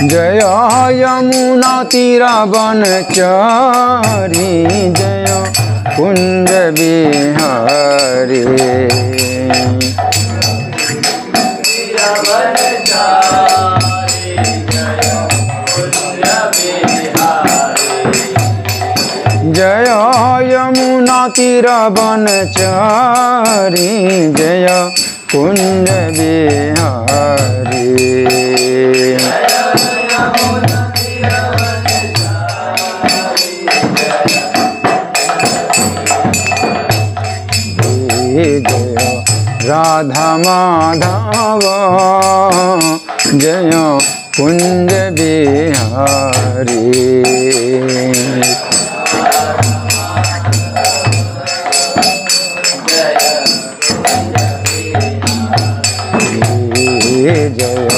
जय यमुना तीरा बनचारी, जय कुंज बिहारी। जय यमुना तीरा बनचारी, जय कुंज बिहारी। जय राधा माधव, जय कुंज बिहारी। जय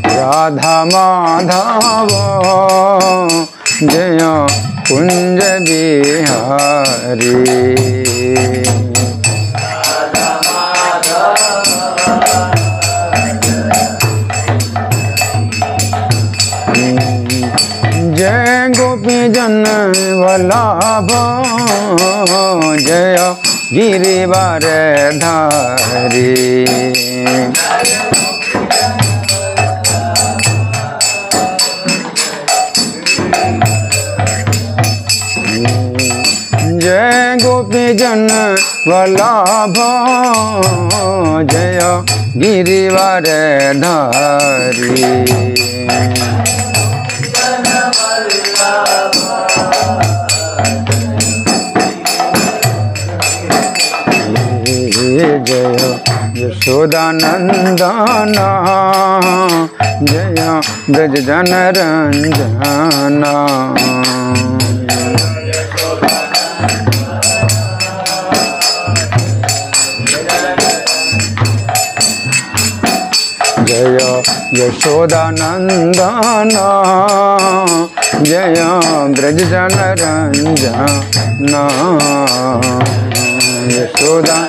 राधा माधव, जय कुंज बिहारी। जय गोपी जन वल्लभ, जय गिरिवर धारी। जय गोपी जन वल्लभ, जय गिरिवर धारी। जय यशोदानंदन, जय ब्रज जन रंजन। जय यशोदानंदन, जय ब्रज जन रंजन। यशोदा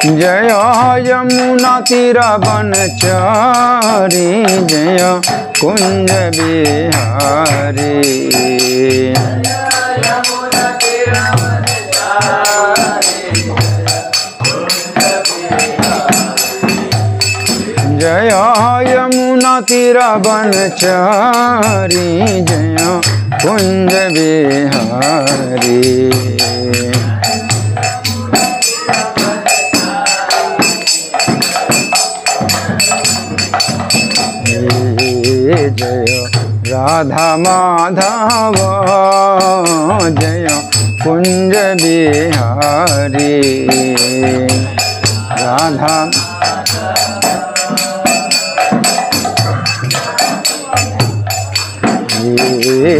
जय यमुना तीरा बनचारी, जय कुंज बिहारी। जय यमुना तीरा बनचारी, जय कुंज बिहारी। जय राधा माधव, जय कुंज बिहारी। राधा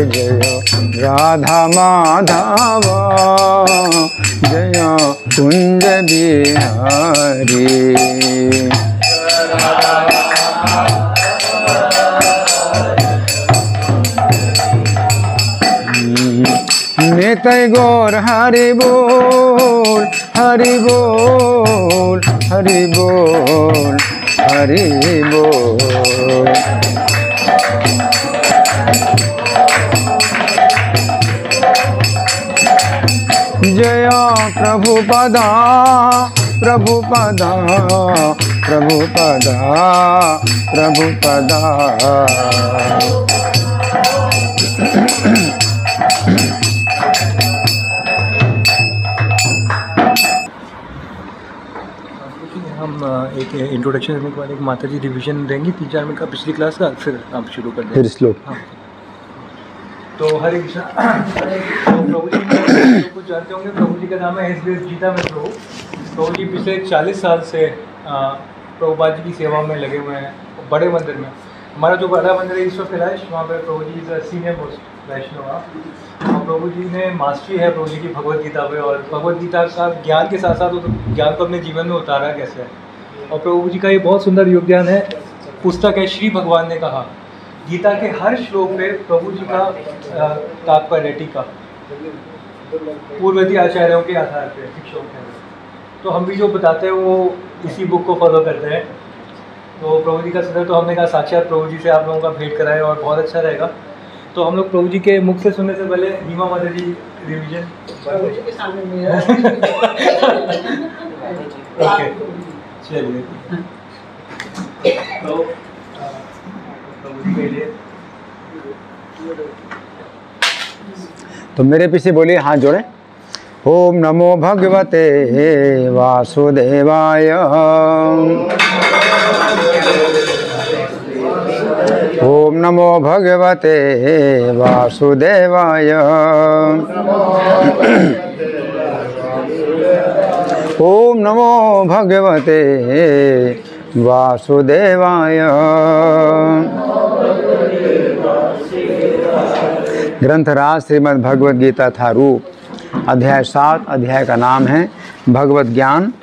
जय राधा माधव, जय कुंज बिहारी। निताई गौर हरि बोल, हरि बोल, हरि बोल, हरि बोल। जय प्रभुपदा, प्रभुपदा, प्रभुपदा, प्रभुपदा। हम एक इंट्रोडक्शन देने के बाद एक माता जी रिविजन देंगे 3-4 मिनट का पिछली क्लास का, फिर आप शुरू कर देंगे। फिर श्लोक। हाँ। तो हरे कृष्णा। तो प्रभु जी कुछ जानते होंगे, प्रभु जी का नाम है एस गीता में प्रभु। प्रभु जी पिछले 40 साल से प्रभुपाद जी की सेवा में लगे हुए हैं बड़े मंदिर में। हमारा जो बड़ा मंदिर है ईश्वर कैलाश, वहाँ पर प्रभु जी इज सीनियर मोस्ट वैष्णव। और प्रभु जी ने मास्टरी है प्रभु जी की भगवद गीता पे, और भगवद गीता का ज्ञान के साथ साथ ज्ञान को अपने जीवन में उतारा कैसे है। और प्रभु जी का ये बहुत सुंदर योगदान है, पुस्तक है श्री भगवान ने कहा। गीता के हर श्लोक पे प्रभु जी का तात्पर्य टीका पूर्ववर्ती आचार्यों के आधार पे शिक्षकों के। तो हम भी जो बताते हैं वो इसी बुक को फॉलो करते हैं। तो प्रभु जी का सदर, तो हमने कहा साक्षात प्रभु जी से आप लोगों का भेंट कराए और बहुत अच्छा रहेगा। तो हम लोग प्रभु जी के मुख से सुनने से पहले नीमा माता जी रिवीजन के सामने ओके चलिए। तो प्रभु जी के लिए तो मेरे पीछे बोलिए, हाथ जोड़े। ओम नमो भगवते वासुदेवाय। ओम नमो भगवते वासुदेवाय। ओम नमो भगवते वासुदेवाय। ग्रंथराज श्रीमद् भगवद गीता था रूप, अध्याय 7, अध्याय का नाम है भगवत ज्ञान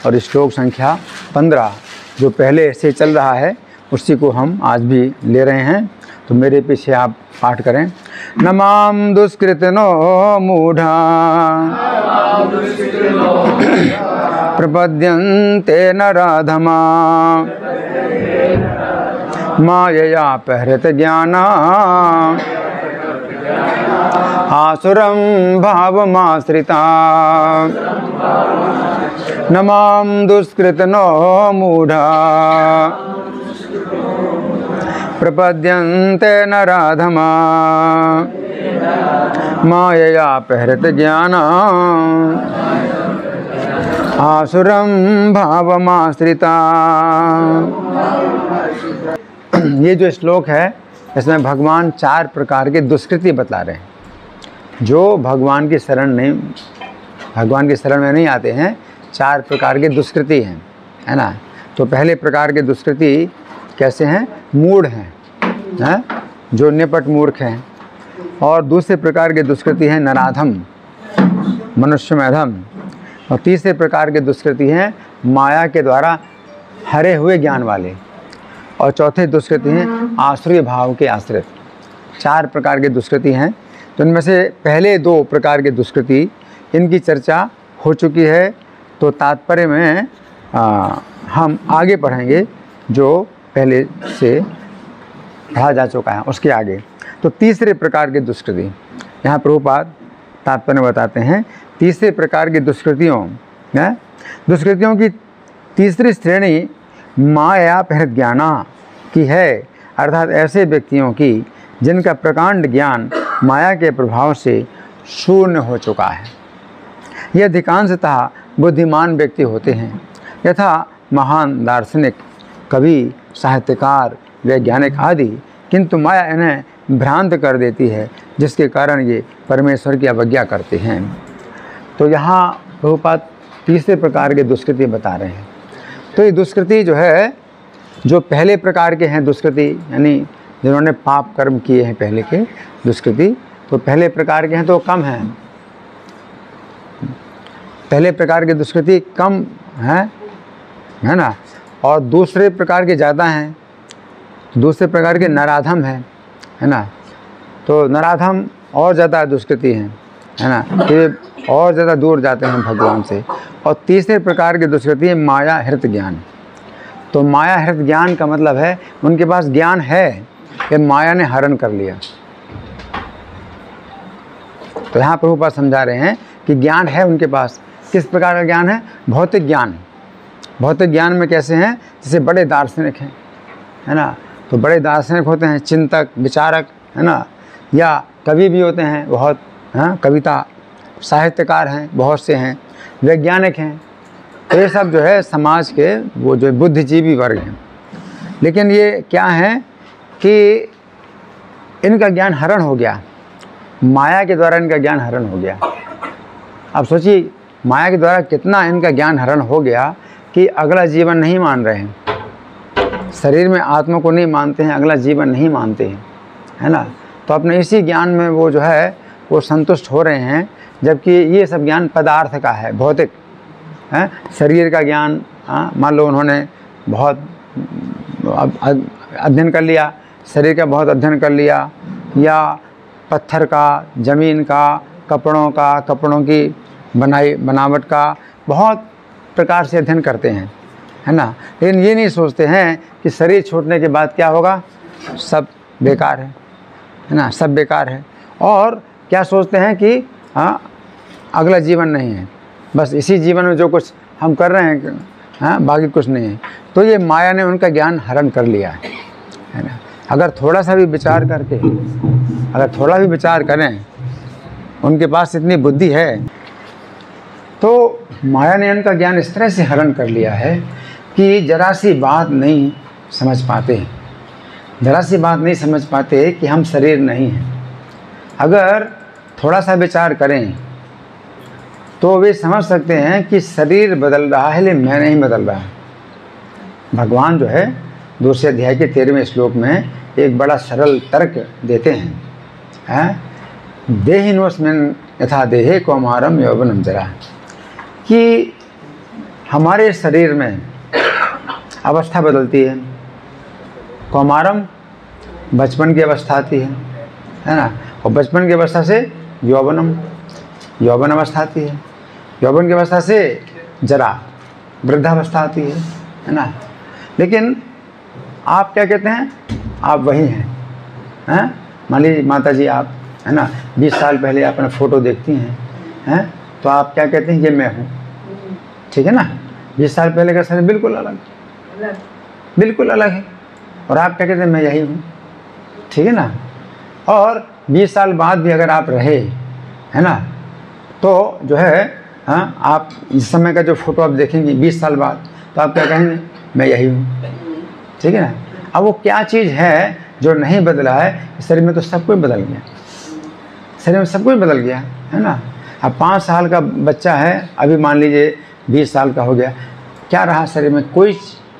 और श्लोक संख्या 15 जो पहले से चल रहा है उसी को हम आज भी ले रहे हैं। तो मेरे पीछे आप पाठ करें। नमाम दुष्कृतनो मूढ़ा प्रपद्यन्ते नराधमा मायया पहृत ज्ञाना आसुरं भावमाश्रिता। नमाम दुष्कृतनो मूढ़ा प्रपद्यन्ते नराधमा मायया पहृत ज्ञाना आसुरं भावमाश्रिता। ये जो श्लोक है इसमें भगवान 4 प्रकार के दुष्कृति बतला रहे हैं जो भगवान की शरण में नहीं आते हैं। 4 प्रकार के दुष्कृति हैं, है ना। तो पहले प्रकार के दुष्कृति कैसे हैं? मूढ़ हैं, जो निपट मूर्ख हैं। और दूसरे प्रकार के दुष्कृति हैं नराधम, मनुष्य में अधम। और तीसरे प्रकार के दुष्कृति हैं माया के द्वारा हरे हुए ज्ञान वाले। और चौथे दुष्कृति हैं आसुरी भाव के आश्रित। 4 प्रकार के दुष्कृति हैं। तो इनमें से पहले 2 प्रकार के दुष्कृति इनकी चर्चा हो चुकी है। तो तात्पर्य में हम आगे पढ़ेंगे जो पहले से पढ़ा जा चुका है उसके आगे। तो तीसरे प्रकार के दुष्कृति यहाँ प्रभुपाद तात्पर्य बताते हैं। तीसरे प्रकार की दुष्कृतियों की तीसरी श्रेणी माया पहृत ज्ञाना की है, अर्थात ऐसे व्यक्तियों की जिनका प्रकांड ज्ञान माया के प्रभाव से शून्य हो चुका है। ये अधिकांशतः बुद्धिमान व्यक्ति होते हैं, यथा महान दार्शनिक, कवि, साहित्यकार, वैज्ञानिक आदि। किंतु माया इन्हें भ्रांत कर देती है जिसके कारण ये परमेश्वर की अवज्ञा करते हैं। तो यहाँ प्रभुपाद तीसरे प्रकार के दुष्कृति बता रहे हैं। तो ये दुष्कृति जो है, जो पहले प्रकार के हैं दुष्कृति, यानी जिन्होंने पाप कर्म किए हैं पहले के दुष्कृति, तो पहले प्रकार के हैं तो कम हैं। पहले प्रकार के दुष्कृति कम हैं, है ना। और दूसरे प्रकार के ज़्यादा हैं। दूसरे प्रकार के नराधम हैं, है ना। तो नराधम और ज़्यादा दुष्कृति हैं, है ना, ये और ज़्यादा दूर जाते हैं भगवान से। और तीसरे प्रकार के दुष्कृति है माया हृत ज्ञान। तो माया हृत ज्ञान का मतलब है उनके पास ज्ञान है कि माया ने हरण कर लिया। तो यहाँ प्रभुपाद समझा रहे हैं कि ज्ञान है उनके पास। किस प्रकार का ज्ञान है? भौतिक ज्ञान। भौतिक ज्ञान में कैसे हैं? जैसे बड़े दार्शनिक हैं, है ना। तो बड़े दार्शनिक होते हैं, चिंतक, विचारक, है ना, या कवि भी होते हैं बहुत, हाँ, कविता, साहित्यकार हैं बहुत से हैं, वैज्ञानिक हैं। तो ये सब जो है समाज के वो जो बुद्धिजीवी वर्ग हैं। लेकिन ये क्या है कि इनका ज्ञान हरण हो गया, माया के द्वारा इनका ज्ञान हरण हो गया। अब सोचिए माया के द्वारा कितना इनका ज्ञान हरण हो गया कि अगला जीवन नहीं मान रहे हैं, शरीर में आत्मा को नहीं मानते हैं, अगला जीवन नहीं मानते हैं, है ना। तो अपने इसी ज्ञान में वो जो है वो संतुष्ट हो रहे हैं, जबकि ये सब ज्ञान पदार्थ का है, भौतिक है। शरीर का ज्ञान, मान लो उन्होंने बहुत अध्ययन कर लिया, शरीर का बहुत अध्ययन कर लिया, या पत्थर का, ज़मीन का, कपड़ों का, कपड़ों की बनावट का बहुत प्रकार से अध्ययन करते हैं, है ना, लेकिन ये नहीं सोचते हैं कि शरीर छूटने के बाद क्या होगा, सब बेकार है ना, सब बेकार है। और क्या सोचते हैं कि हाँ अगला जीवन नहीं है, बस इसी जीवन में जो कुछ हम कर रहे हैं, हाँ बाकी कुछ नहीं है। तो ये माया ने उनका ज्ञान हरण कर लिया है ना। अगर थोड़ा सा भी विचार करके, अगर थोड़ा भी विचार करें, उनके पास इतनी बुद्धि है, तो माया ने उनका ज्ञान इस तरह से हरण कर लिया है कि जरा सी बात नहीं समझ पाते, जरा सी बात नहीं समझ पाते कि हम शरीर नहीं हैं। अगर थोड़ा सा विचार करें तो वे समझ सकते हैं कि शरीर बदल रहा है लेकिन मैं नहीं बदल रहा। भगवान जो है दूसरे अध्याय के 13वें श्लोक में एक बड़ा सरल तर्क देते हैं, देहिनोस्मिन् यथा देहे कौमारम यौवनम जरा, कि हमारे शरीर में अवस्था बदलती है। कौमारम बचपन की अवस्था आती है ना, और बचपन की अवस्था से यौवनम, यौवन अवस्था आती है, यौवन की अवस्था से जरा वृद्धावस्था आती है ना। लेकिन आप क्या कहते हैं, आप वही हैं। मान लीजिए माता जी आप, है ना, 20 साल पहले अपना फ़ोटो देखती हैं, तो आप क्या कहते हैं, ये मैं हूँ, ठीक है ना। 20 साल पहले का शरीर बिल्कुल अलग, बिल्कुल अलग है, और आप क्या कहते हैं, मैं यही हूँ, ठीक है ना। और 20 साल बाद भी अगर आप रहे, है ना, तो जो है हाँ, आप इस समय का जो फ़ोटो आप देखेंगे 20 साल बाद, तो आप क्या कहेंगे, मैं यही हूँ, ठीक है ना। अब वो क्या चीज़ है जो नहीं बदला है, शरीर में तो सब कुछ बदल गया, शरीर में सब कुछ बदल गया, है ना। अब 5 साल का बच्चा है, अभी मान लीजिए 20 साल का हो गया, क्या रहा शरीर में, कोई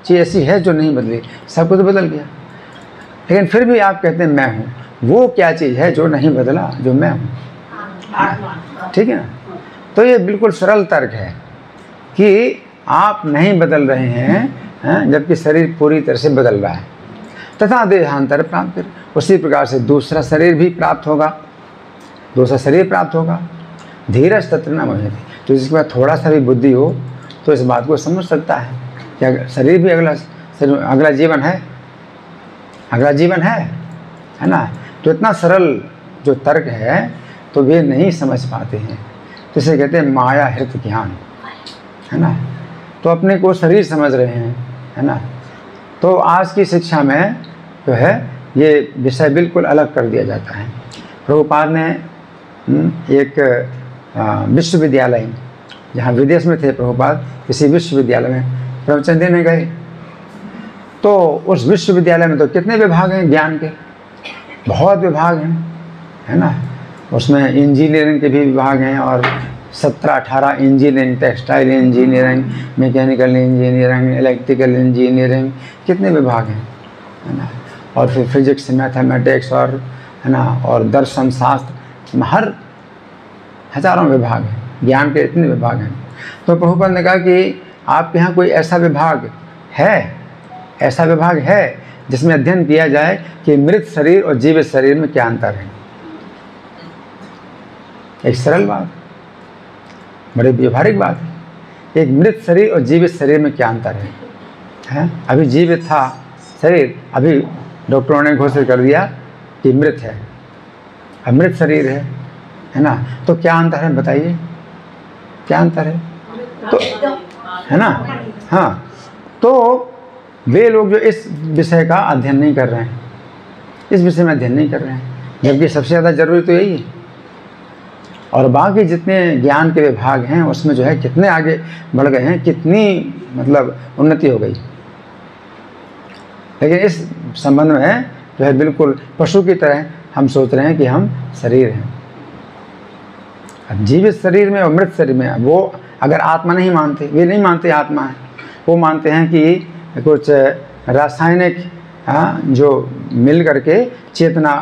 चीज़ ऐसी है जो नहीं बदली, सब कुछ बदल गया। लेकिन फिर भी आप कहते हैं मैं हूँ, वो क्या चीज़ है जो नहीं बदला, जो मैं हूँ, ठीक है ना। तो ये बिल्कुल सरल तर्क है कि आप नहीं बदल रहे हैं, जबकि शरीर पूरी तरह से बदल रहा है। तथा देहांतर प्राप्त, उसी प्रकार से दूसरा शरीर भी प्राप्त होगा, दूसरा शरीर प्राप्त होगा। धीरज तत्र न मोहयति, तो जिसके बाद थोड़ा सा भी बुद्धि हो तो इस बात को समझ सकता है कि शरीर भी अगला जीवन है, अगला जीवन है ना। तो इतना सरल जो तर्क है तो वे नहीं समझ पाते हैं, तो इसे कहते हैं माया हृत ज्ञान, है ना। तो अपने को शरीर समझ रहे हैं, है ना। तो आज की शिक्षा में जो है ये विषय बिल्कुल अलग कर दिया जाता है। प्रभुपाद ने एक विश्वविद्यालय, जहाँ विदेश में थे प्रभुपाद, किसी विश्वविद्यालय में प्रवचन देने गए, तो उस विश्वविद्यालय में तो कितने विभाग हैं ज्ञान के, बहुत विभाग हैं, है ना। उसमें इंजीनियरिंग के भी विभाग हैं, और 17-18 engineering, textile engineering, mechanical engineering, electrical engineering, कितने विभाग हैं, है ना। और फिर फिजिक्स, मैथमेटिक्स, और है ना, और दर्शन शास्त्र, हर हज़ारों विभाग हैं, ज्ञान के इतने विभाग हैं। तो प्रभुपाद ने कहा कि आपके यहाँ कोई ऐसा विभाग है, ऐसा विभाग है जिसमें अध्ययन किया जाए कि मृत शरीर और जीवित शरीर में क्या अंतर है। एक सरल बात, बड़ी व्यवहारिक बात है। एक मृत शरीर और जीवित शरीर में क्या अंतर है? अभी जीवित था शरीर, अभी डॉक्टरों ने घोषित कर दिया कि मृत है, अब मृत शरीर है ना। तो क्या अंतर है बताइए, क्या अंतर है? तो है ना, हाँ। तो वे लोग जो इस विषय का अध्ययन नहीं कर रहे हैं, इस विषय में अध्ययन नहीं कर रहे हैं, जबकि सबसे ज़्यादा जरूरी तो यही है। और बाकी जितने ज्ञान के विभाग हैं उसमें जो है कितने आगे बढ़ गए हैं, कितनी मतलब उन्नति हो गई। लेकिन इस संबंध में जो है बिल्कुल पशु की तरह हम सोच रहे हैं कि हम शरीर हैं। अब जीवित शरीर में और मृत शरीर में वो अगर आत्मा नहीं मानते, वे नहीं मानते आत्मा है, वो मानते हैं कि कुछ रासायनिक जो मिल करके चेतना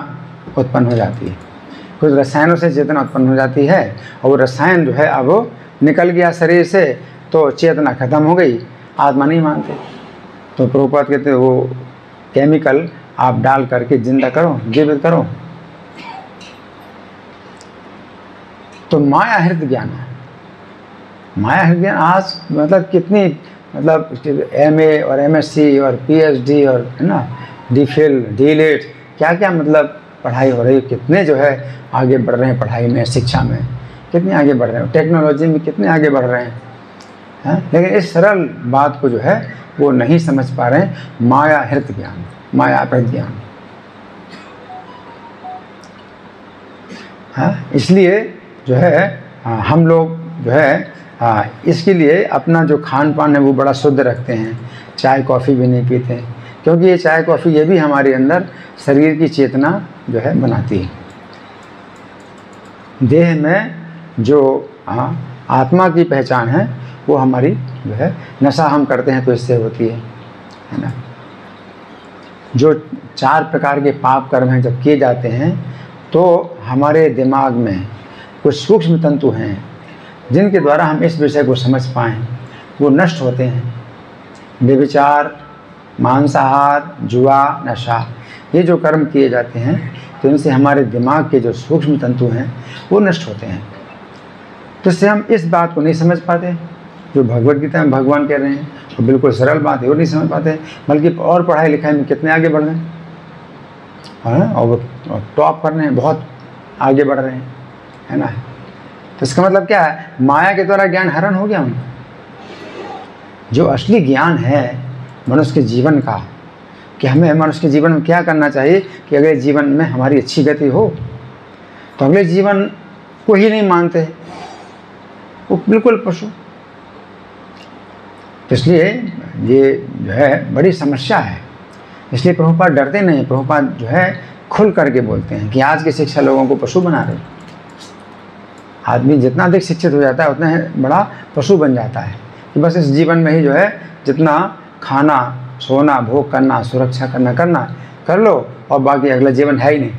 उत्पन्न हो जाती है, कुछ रसायनों से चेतना उत्पन्न हो जाती है, और वो रसायन जो है अब निकल गया शरीर से तो चेतना खत्म हो गई, आत्मा नहीं मानते। तो प्रभुपाद कहते हैं वो केमिकल आप डाल करके जिंदा करो, जीवित करो। तो माया हृत ज्ञान है, माया हृदय ज्ञान आज मतलब कितनी मतलब MA और MSc और PhD और है ना DPhil DLED क्या क्या मतलब पढ़ाई हो रही है, कितने जो है आगे बढ़ रहे हैं पढ़ाई में, शिक्षा में कितने आगे बढ़ रहे हैं, टेक्नोलॉजी में कितने आगे बढ़ रहे हैं, लेकिन इस सरल बात को जो है वो नहीं समझ पा रहे हैं। माया हृदय ज्ञान, माया अपहृत ज्ञान। इसलिए जो है हम लोग जो है इसके लिए अपना जो खान पान है वो बड़ा शुद्ध रखते हैं, चाय कॉफ़ी भी नहीं पीते, क्योंकि ये चाय कॉफ़ी ये भी हमारे अंदर शरीर की चेतना जो है बनाती है। देह में जो आत्मा की पहचान है वो हमारी जो है नशा हम करते हैं तो इससे होती है ना। जो 4 प्रकार के पाप कर्म हैं जब किए जाते हैं तो हमारे दिमाग में कुछ सूक्ष्म तंतु हैं जिनके द्वारा हम इस विषय को समझ पाएँ, वो नष्ट होते हैं। व्यभिचार, मांसाहार, जुआ, नशा, ये जो कर्म किए जाते हैं तो इनसे हमारे दिमाग के जो सूक्ष्म तंतु हैं वो नष्ट होते हैं। तो इससे हम इस बात को नहीं समझ पाते जो भगवद गीता में भगवान कह रहे हैं, तो बिल्कुल सरल बात है, वो नहीं समझ पाते, बल्कि और पढ़ाई लिखाई में कितने आगे बढ़ रहे हैं और वो टॉप कर रहे हैं, बहुत आगे बढ़ रहे हैं, है ना। तो इसका मतलब क्या है, माया के द्वारा ज्ञान हरण हो गया उनका। जो असली ज्ञान है मनुष्य के जीवन का, कि हमें मनुष्य के जीवन में क्या करना चाहिए कि अगले जीवन में हमारी अच्छी गति हो, तो अगले जीवन को ही नहीं मानते, वो बिल्कुल पशु। इसलिए ये जो है बड़ी समस्या है। इसलिए प्रभुपाद डरते नहीं, प्रभुपाद जो है खुल करके बोलते हैं कि आज की शिक्षा लोगों को पशु बना रही। आदमी जितना अधिक शिक्षित हो जाता है उतना बड़ा पशु बन जाता है कि बस इस जीवन में ही जो है जितना खाना, सोना, भोग करना, सुरक्षा करना कर लो और बाकी अगला जीवन है ही नहीं।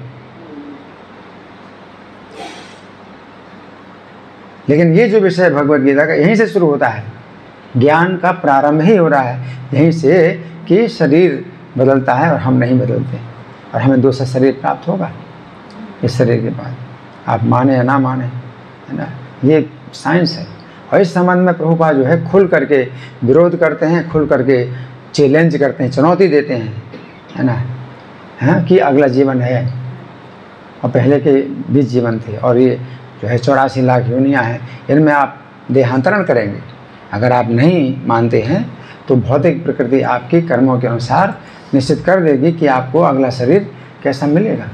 लेकिन ये जो विषय भगवद गीता का यहीं से शुरू होता है, ज्ञान का प्रारंभ ही हो रहा है यहीं से कि शरीर बदलता है और हम नहीं बदलते, और हमें दूसरा शरीर प्राप्त होगा इस शरीर के बाद, आप माने या ना माने, है ना। ये साइंस है। और इस संबंध में प्रभुपाद जो है खुल करके विरोध करते हैं, खुल करके चैलेंज करते हैं, चुनौती देते हैं, है ना, कि अगला जीवन है और पहले के भी जीवन थे, और ये जो है 84 लाख योनियाँ हैं, इनमें आप देहांतरण करेंगे। अगर आप नहीं मानते हैं तो भौतिक प्रकृति आपकी कर्मों के अनुसार निश्चित कर देगी कि आपको अगला शरीर कैसा मिलेगा।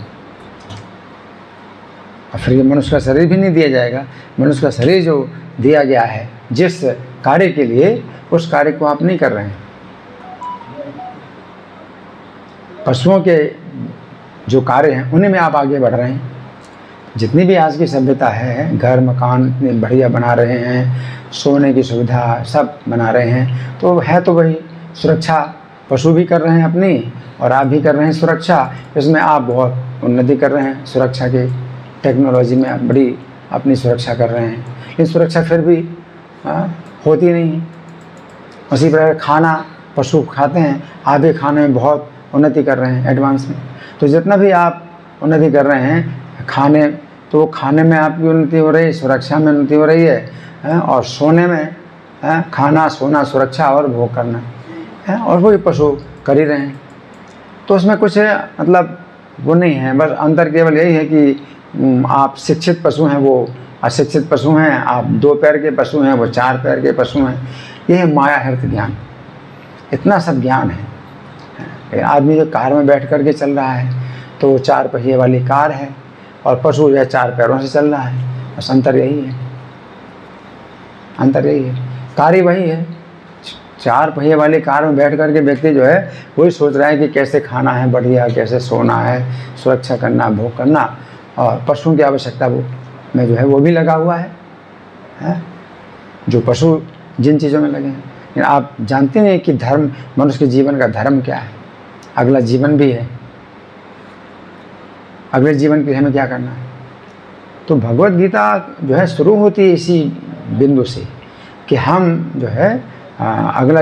और फिर ये मनुष्य का शरीर भी नहीं दिया जाएगा। मनुष्य का शरीर जो दिया गया है जिस कार्य के लिए, उस कार्य को आप नहीं कर रहे हैं। पशुओं के जो कार्य हैं उन्हीं में आप आगे बढ़ रहे हैं। जितनी भी आज की सभ्यता है, घर मकान इतने बढ़िया बना रहे हैं, सोने की सुविधा सब बना रहे हैं, तो है तो वही सुरक्षा पशु भी कर रहे हैं अपनी, और आप भी कर रहे हैं सुरक्षा। इसमें आप बहुत उन्नति कर रहे हैं, सुरक्षा के टेक्नोलॉजी में आप बड़ी अपनी सुरक्षा कर रहे हैं, लेकिन सुरक्षा फिर भी होती नहीं है। उसी प्रकार खाना पशु खाते हैं, आप भी खाने में बहुत उन्नति कर रहे हैं एडवांस में। तो जितना भी आप उन्नति कर रहे हैं खाने, तो खाने में आपकी उन्नति हो रही है, सुरक्षा में उन्नति हो रही है, और सोने में खाना, सोना, सुरक्षा और भोग करना है, और वही पशु कर ही रहे हैं। तो उसमें कुछ मतलब वो नहीं है, बस अंतर केवल यही है कि आप शिक्षित पशु हैं, वो अशिक्षित पशु हैं, आप 2 पैर के पशु हैं, वो 4 पैर के पशु हैं। ये है माया हृदय ज्ञान, इतना सब ज्ञान है। आदमी जो कार में बैठ कर के चल रहा है तो वो 4 पहिए वाली कार है, और पशु जो है 4 पैरों से चल रहा है। बस अंतर यही है, अंतर यही है, कार ही वही है। 4 पहिए वाली कार में बैठ कर के व्यक्ति जो है वही सोच रहा है कि कैसे खाना है बढ़िया, कैसे सोना है, सुरक्षा करना, भोग करना, और पशुओं की आवश्यकता वो में जो है वो भी लगा हुआ है, जो पशु जिन चीज़ों में लगे हैं। लेकिन आप जानते नहीं कि धर्म, मनुष्य के जीवन का धर्म क्या है, अगला जीवन भी है, अगले जीवन के लिए हमें क्या करना है। तो भगवद गीता जो है शुरू होती है इसी बिंदु से कि हम जो है अगला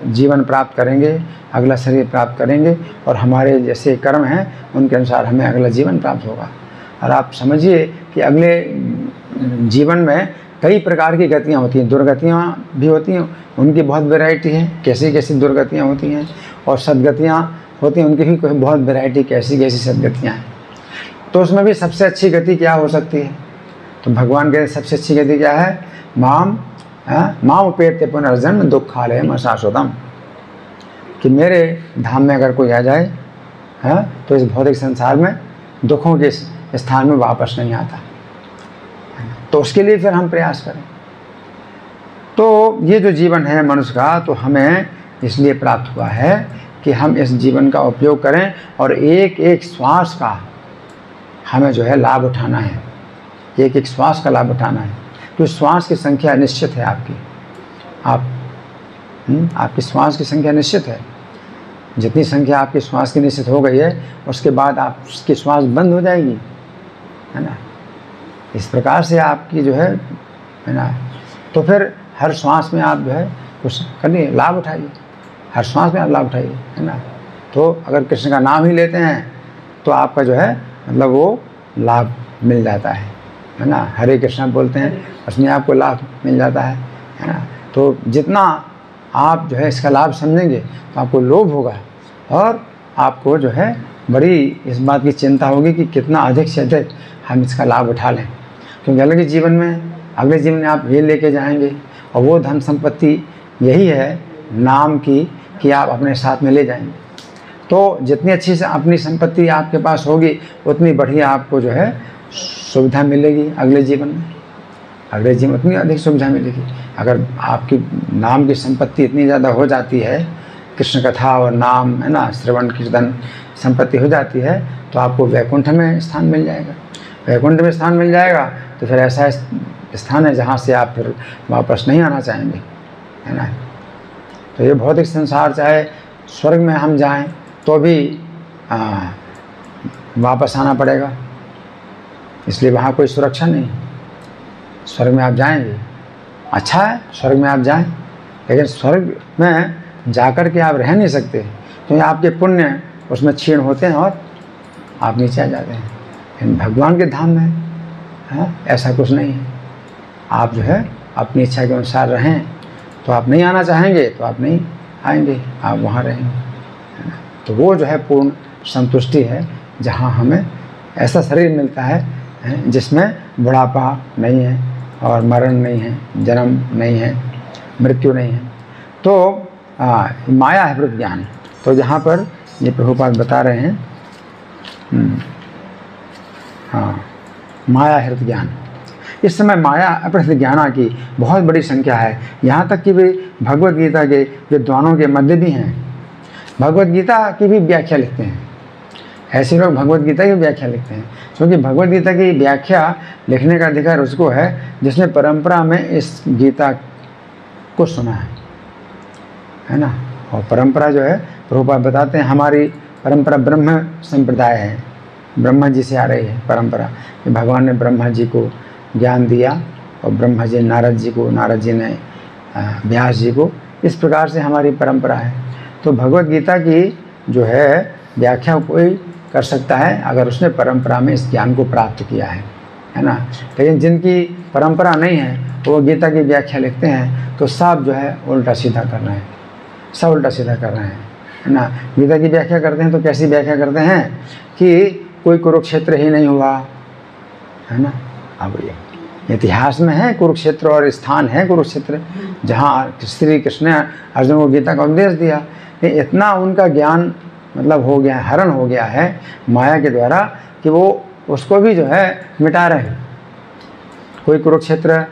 जीवन प्राप्त करेंगे, अगला शरीर प्राप्त करेंगे, और हमारे जैसे कर्म हैं उनके अनुसार हमें अगला जीवन प्राप्त होगा। और आप समझिए कि अगले जीवन में कई प्रकार की गतियाँ होती हैं, दुर्गतियाँ भी होती हैं, उनकी बहुत वैरायटी है, कैसी कैसी दुर्गतियाँ होती हैं, और सदगतियाँ होती हैं, उनकी भी कोई बहुत वैरायटी, कैसी कैसी सदगतियाँ हैं। तो उसमें भी सबसे अच्छी गति क्या हो सकती है? तो भगवान कहते सबसे अच्छी गति क्या है? माम उपेत्य पुनर्जन्म दुःखालयम शाश्वतम, कि मेरे धाम में अगर कोई आ जाए तो इस भौतिक संसार में दुखों के स्थान में वापस नहीं आता। तो उसके लिए फिर हम प्रयास करें। तो ये जो जीवन है मनुष्य का, तो हमें इसलिए प्राप्त हुआ है कि हम इस जीवन का उपयोग करें और एक एक श्वास का हमें जो है लाभ उठाना है, एक एक श्वास का लाभ उठाना है। तो श्वास की संख्या निश्चित है आपकी, आपकी श्वास की संख्या निश्चित है। जितनी संख्या आपकी श्वास की निश्चित हो गई है, उसके बाद आपकी श्वास बंद हो जाएगी, है ना। इस प्रकार से आपकी जो है ना, तो फिर हर श्वास में आप जो है कुछ करिए, लाभ उठाइए, हर श्वास में आप लाभ उठाइए, है ना। तो अगर कृष्ण का नाम ही लेते हैं तो आपका जो है मतलब वो लाभ मिल जाता है ना। हरे कृष्णा बोलते हैं, उसमें आपको लाभ मिल जाता है ना। तो जितना आप जो है इसका लाभ समझेंगे तो आपको लोभ होगा, और आपको जो है बड़ी इस बात की चिंता होगी कि कितना अधिक से अधिक हम इसका लाभ उठा लें, क्योंकि अगले जीवन में आप ये लेके जाएंगे, और वो धन संपत्ति यही है नाम की कि आप अपने साथ में ले जाएंगे। तो जितनी अच्छी से अपनी संपत्ति आपके पास होगी, उतनी बढ़िया आपको जो है सुविधा मिलेगी अगले जीवन में, अगले जीवन उतनी अधिक सुविधा मिलेगी। अगर आपकी नाम की संपत्ति इतनी ज़्यादा हो जाती है, कृष्ण कथा और नाम, है ना, श्रवण कीर्तन संपत्ति हो जाती है, तो आपको वैकुंठ में स्थान मिल जाएगा। वैकुंठ में स्थान मिल जाएगा तो फिर ऐसा स्थान है जहाँ से आप फिर वापस नहीं आना चाहेंगे, है ना। तो ये भौतिक संसार, चाहे स्वर्ग में हम जाएं तो भी वापस आना पड़ेगा, इसलिए वहाँ कोई सुरक्षा नहीं। स्वर्ग में आप जाएंगे, अच्छा है स्वर्ग में आप जाएं, लेकिन स्वर्ग में जाकर के आप रह नहीं सकते, क्योंकि आपके पुण्य उसमें क्षीण होते हैं और आप नीचे आ जाते हैं। लेकिन भगवान के धाम में ऐसा कुछ नहीं है। आप जो है अपनी इच्छा के अनुसार रहें, तो आप नहीं आना चाहेंगे तो आप नहीं आएंगे, आप वहाँ रहेंगे, है ना। तो वो जो है पूर्ण संतुष्टि है, जहाँ हमें ऐसा शरीर मिलता है जिसमें बुढ़ापा नहीं है और मरण नहीं है, जन्म नहीं है, मृत्यु नहीं है। तो माया है हृत ज्ञान। तो यहाँ पर ये प्रभुपाद बता रहे हैं, माया हृत ज्ञान। इस समय माया अपहृत ज्ञाना की बहुत बड़ी संख्या है, यहाँ तक कि वे भगवत गीता के विद्वानों के मध्य भी हैं। भगवत गीता की भी व्याख्या लिखते हैं, ऐसे लोग भगवत गीता की व्याख्या लिखते हैं, क्योंकि भगवत गीता की व्याख्या लिखने का अधिकार उसको है जिसने परंपरा में इस गीता को सुना है ना। और परंपरा जो है प्रभुपाद बताते हैं, हमारी परंपरा ब्रह्म संप्रदाय है, ब्रह्मा जी से आ रही है परंपरा, कि भगवान ने ब्रह्मा जी को ज्ञान दिया और ब्रह्मा जी नारद जी को, नारद जी ने व्यास जी को, इस प्रकार से हमारी परंपरा है। तो भगवत गीता की जो है व्याख्या कोई कर सकता है अगर उसने परंपरा में इस ज्ञान को प्राप्त किया है ना। लेकिन जिनकी परंपरा नहीं है वो गीता की व्याख्या लिखते हैं, तो सब जो है उल्टा सीधा कर रहे हैं, सब उल्टा सीधा कर रहे हैं, है ना। गीता की व्याख्या करते हैं तो कैसी व्याख्या करते हैं कि कोई कुरुक्षेत्र ही नहीं हुआ, है ना। अब ये इतिहास में है कुरुक्षेत्र, और स्थान है कुरुक्षेत्र जहाँ श्री कृष्ण ने अर्जुन को गीता का उपदेश दिया। इतना उनका ज्ञान मतलब हो गया, हरण हो गया है माया के द्वारा, कि वो उसको भी जो है मिटा रहे हैं। कोई कुरुक्षेत्र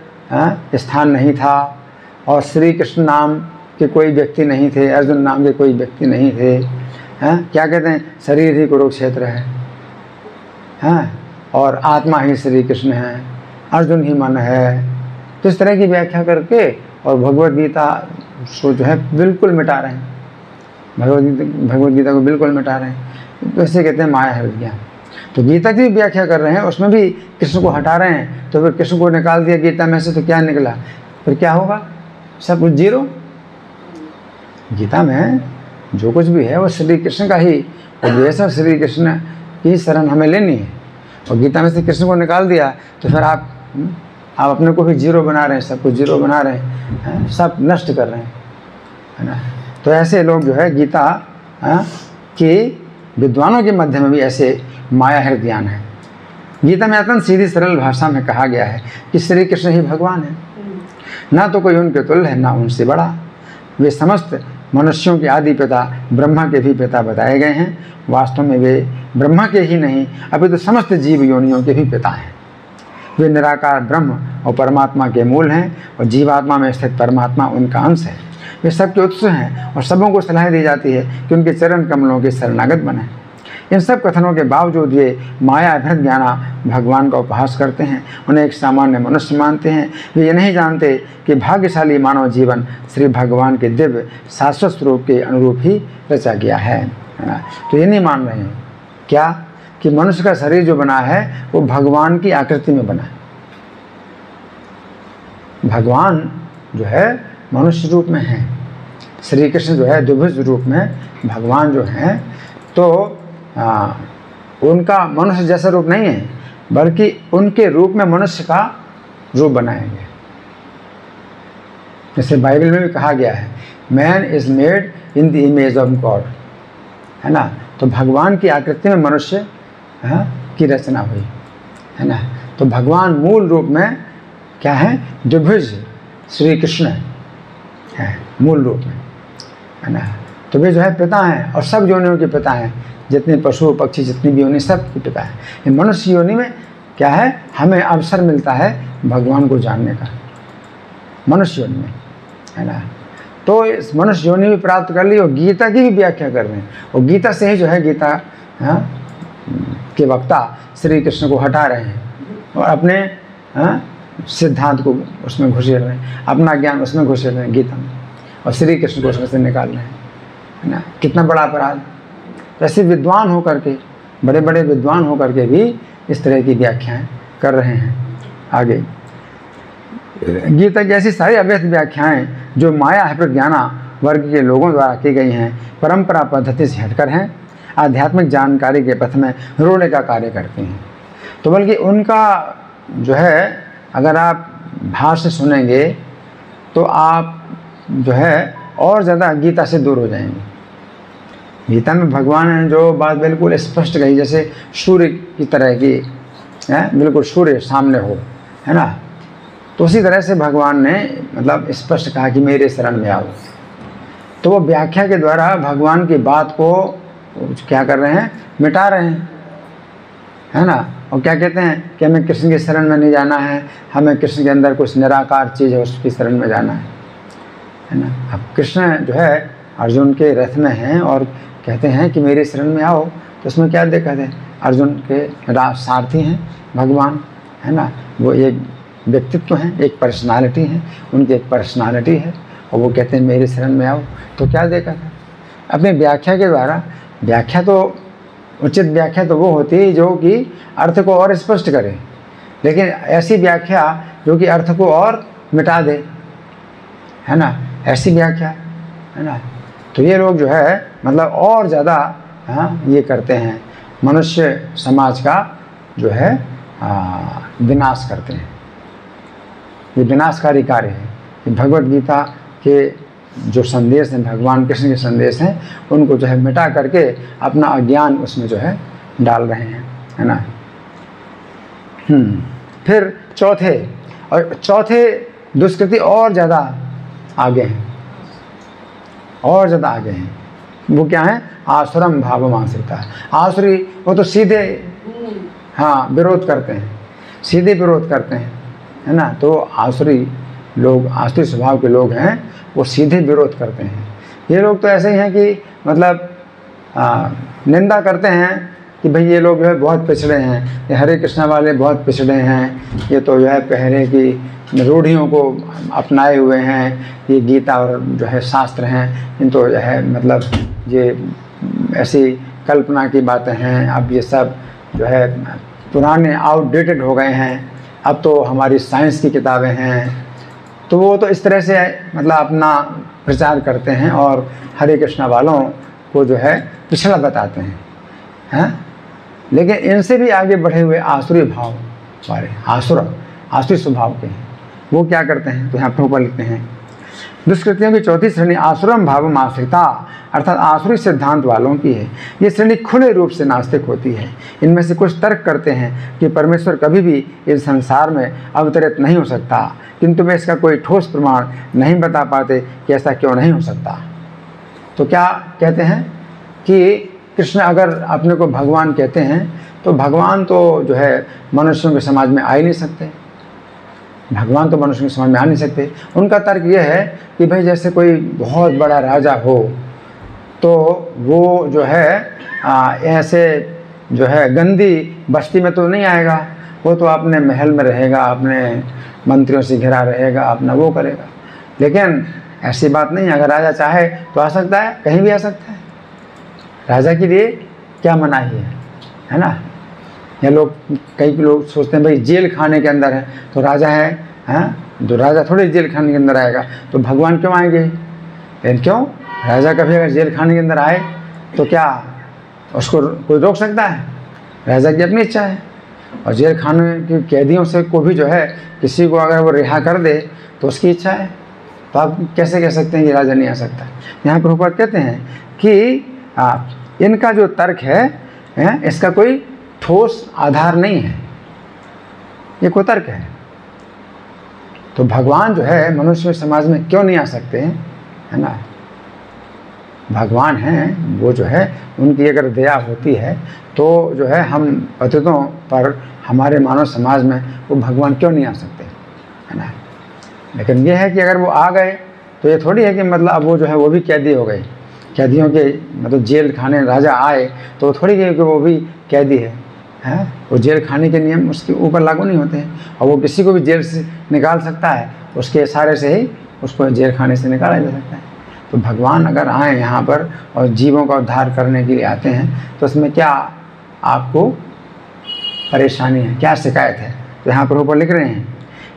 स्थान नहीं था, और श्री कृष्ण नाम के कोई व्यक्ति नहीं थे, अर्जुन नाम के कोई व्यक्ति नहीं थे, क्या कहते हैं, शरीर ही कुरुक्षेत्र है, और आत्मा ही श्री कृष्ण है, अर्जुन ही मन है। तो इस तरह की व्याख्या करके और भगवत गीता को जो है बिल्कुल मिटा रहे हैं, भगवत गीता को बिल्कुल मिटा रहे हैं। तो इसे कहते हैं माया हृत ज्ञान। तो गीता की व्याख्या कर रहे हैं, उसमें भी कृष्ण को हटा रहे हैं, तो फिर कृष्ण को निकाल दिया गीता में से, तो क्या निकला, फिर क्या होगा, सब कुछ जीरो। गीता में जो कुछ भी है वो श्री कृष्ण का ही उपदेश है, श्री कृष्ण की शरण हमें लेनी है। और गीता में से कृष्ण को निकाल दिया तो फिर आप आप अपने को भी जीरो बना रहे हैं, सबको जीरो बना रहे हैं, सब नष्ट कर रहे हैं, है ना। तो ऐसे लोग जो है गीता के विद्वानों के मध्य में भी ऐसे माया हृदयान है। गीता में अत्यंत सीधी सरल भाषा में कहा गया है कि श्री कृष्ण ही भगवान है, ना तो कोई उनके तुल्य है ना उनसे बड़ा। वे समस्त मनुष्यों के आदि पिता, ब्रह्मा के भी पिता बताए गए हैं। वास्तव में वे ब्रह्मा के ही नहीं अभी तो समस्त जीव योनियों के भी पिता हैं। वे निराकार ब्रह्म और परमात्मा के मूल हैं और जीवात्मा में स्थित परमात्मा उनका अंश है। वे सबके उत्स हैं और सबों को सलाह दी जाती है कि उनके चरण कमलों के शरणागत बने। इन सब कथनों के बावजूद वे माया अभ्रत ज्ञाना भगवान का उपहास करते हैं, उन्हें एक सामान्य मनुष्य मानते हैं। वे ये नहीं जानते कि भाग्यशाली मानव जीवन श्री भगवान के दिव्य शाश्वत स्वरूप के अनुरूप ही रचा गया है ना। तो ये नहीं मान रहे हैं क्या कि मनुष्य का शरीर जो बना है वो भगवान की आकृति में बना है। भगवान जो है मनुष्य रूप में है, श्री कृष्ण जो है द्विभुज रूप में भगवान जो हैं, तो उनका मनुष्य जैसा रूप नहीं है बल्कि उनके रूप में मनुष्य का रूप बनाया गया। जैसे बाइबल में भी कहा गया है man is made in the image of God, है ना। तो भगवान की आकृति में मनुष्य की रचना हुई, है ना। तो भगवान मूल रूप में क्या है, द्विभुज श्री कृष्ण है मूल रूप में, है ना। तो वे जो है पिता हैं और सब योनियों के पिता हैं, जितने पशु पक्षी जितनी भी योनि सब के पिता हैं। ये मनुष्य योनि में क्या है, हमें अवसर मिलता है भगवान को जानने का, मनुष्य योनि में, है ना। तो इस मनुष्य योनि भी प्राप्त कर ली और गीता की भी व्याख्या कर रहे हैं और गीता से ही जो है गीता के वक्ता श्री कृष्ण को हटा रहे हैं और अपने सिद्धांत को उसमें घुसेड़ रहे हैं, अपना ज्ञान उसमें घुसेड़ रहे हैं गीता में, और श्री कृष्ण को उसमें से निकाल रहे हैं, है ना। कितना बड़ा अपराध। ऐसे विद्वान होकर के, बड़े बड़े विद्वान होकर के भी इस तरह की व्याख्याएं कर रहे हैं। आगे गीता की ऐसी सारी अवैध व्याख्याएं जो माया प्रज्ञाना वर्ग के लोगों द्वारा की गई हैं, परंपरा पद्धति से हटकर हैं, आध्यात्मिक जानकारी के पथ में रोने का कार्य करती हैं। तो बल्कि उनका जो है अगर आप भाष्य सुनेंगे तो आप जो है और ज़्यादा गीता से दूर हो जाएंगे। गीता में भगवान ने जो बात बिल्कुल स्पष्ट कही, जैसे सूर्य की तरह की है, बिल्कुल सूर्य सामने हो, है ना। तो उसी तरह से भगवान ने मतलब स्पष्ट कहा कि मेरे शरण में आओ। तो वो व्याख्या के द्वारा भगवान की बात को क्या कर रहे हैं, मिटा रहे हैं, है ना। और क्या कहते हैं कि हमें कृष्ण की शरण में नहीं जाना है, हमें कृष्ण के अंदर कुछ निराकार चीज़ है उसकी शरण में जाना है ना। अब कृष्ण जो है अर्जुन के रथ में हैं और कहते हैं कि मेरे शरण में आओ, तो उसमें क्या दिक्कत है। अर्जुन के सारथी हैं भगवान, है ना। वो एक व्यक्तित्व हैं, एक पर्सनालिटी है, उनकी एक पर्सनालिटी है और वो कहते हैं मेरे शरण में आओ, तो क्या दिक्कत है। अपनी व्याख्या के द्वारा, व्याख्या तो उचित व्याख्या तो वो होती है जो कि अर्थ को और स्पष्ट करे, लेकिन ऐसी व्याख्या जो कि अर्थ को और मिटा दे, है ना, ऐसी व्याख्या, है ना। तो ये लोग जो है मतलब और ज़्यादा ये करते हैं, मनुष्य समाज का जो है विनाश करते हैं। ये विनाशकारी कार्य है कि भगवत गीता के जो संदेश हैं, भगवान कृष्ण के संदेश हैं, उनको जो है मिटा करके अपना अज्ञान उसमें जो है डाल रहे हैं, है ना। फिर चौथे दुष्कृति और ज़्यादा आगे हैं, और ज़्यादा आगे हैं। वो क्या है, आसुरम भावमाश्रिता। आसुरी वो तो सीधे विरोध करते हैं, सीधे विरोध करते हैं, है ना। तो आसुरी लोग, आसुरी स्वभाव के लोग हैं, वो सीधे विरोध करते हैं। ये लोग तो ऐसे ही हैं कि मतलब निंदा करते हैं कि भाई ये लोग जो है बहुत पिछड़े हैं, ये हरे कृष्णा वाले बहुत पिछड़े हैं, ये तो जो है पहले की रूढ़ियों को अपनाए हुए हैं, ये गीता और जो है शास्त्र हैं, इन तो जो है मतलब ये ऐसी कल्पना की बातें हैं, अब ये सब जो है पुराने आउटडेटेड हो गए हैं, अब तो हमारी साइंस की किताबें हैं। तो वो तो इस तरह से मतलब अपना प्रचार करते हैं और हरे कृष्णा वालों को जो है पिछड़ा बताते हैं। लेकिन इनसे भी आगे बढ़े हुए आसुरी भाव वाले, आसुर आसुरी स्वभाव के हैं। वो क्या करते हैं, तो यहाँ प्रभुपाद लिखते हैं, दुष्कृतियों की चौथी श्रेणी आसुरम भावम आश्रिता, अर्थात आसुरी सिद्धांत वालों की है। ये श्रेणी खुले रूप से नास्तिक होती है। इनमें से कुछ तर्क करते हैं कि परमेश्वर कभी भी इस संसार में अवतरित नहीं हो सकता, किंतु वे इसका कोई ठोस प्रमाण नहीं बता पाते कि ऐसा क्यों नहीं हो सकता। तो क्या कहते हैं कि कृष्ण अगर अपने को भगवान कहते हैं तो भगवान तो जो है मनुष्यों के समाज में आ ही नहीं सकते, भगवान तो मनुष्यों के समाज में आ नहीं सकते। उनका तर्क ये है कि भाई जैसे कोई बहुत बड़ा राजा हो तो वो जो है ऐसे जो है गंदी बस्ती में तो नहीं आएगा, वो तो अपने महल में रहेगा, अपने मंत्रियों से घिरा रहेगा, अपना वो करेगा। लेकिन ऐसी बात नहीं, अगर राजा चाहे तो आ सकता है, कहीं भी आ सकता है। राजा के लिए क्या मनाही है ना। या लोग कई लोग सोचते हैं भाई जेल खाने के अंदर है तो राजा है, हैं, तो राजा थोड़ी जेल खाने के अंदर आएगा, तो भगवान क्यों आएंगे। लेकिन क्यों, राजा कभी अगर जेल खाने के अंदर आए तो क्या उसको कोई रोक सकता है, राजा की अपनी इच्छा है। और जेल खाने के कैदियों से को भी जो है किसी को अगर वो रिहा कर दे तो उसकी इच्छा है। तो आप कैसे कह सकते हैं कि राजा नहीं आ सकता। यहाँ प्रभुपाद कहते हैं कि इनका जो तर्क है इसका कोई ठोस आधार नहीं है, ये कोई तर्क है। तो भगवान जो है मनुष्य समाज में क्यों नहीं आ सकते हैं, है ना। भगवान हैं, वो जो है उनकी अगर दया होती है तो जो है हम पतितों पर हमारे मानव समाज में वो भगवान क्यों नहीं आ सकते, है ना। लेकिन ये है कि अगर वो आ गए तो ये थोड़ी है कि मतलब अब वो जो है वो भी कैदी हो गए। कैदियों के मतलब जेल खाने राजा आए तो थोड़ी है कि वो भी कैदी है, वो जेल खाने के नियम उसके ऊपर लागू नहीं होते हैं। और वो किसी को भी जेल से निकाल सकता है, उसके इशारे से ही उसको जेल खाने से निकाला जा सकता है। तो भगवान अगर आए यहाँ पर और जीवों का उद्धार करने के लिए आते हैं तो उसमें क्या आपको परेशानी है, क्या शिकायत है। तो यहाँ पर ऊपर लिख रहे हैं,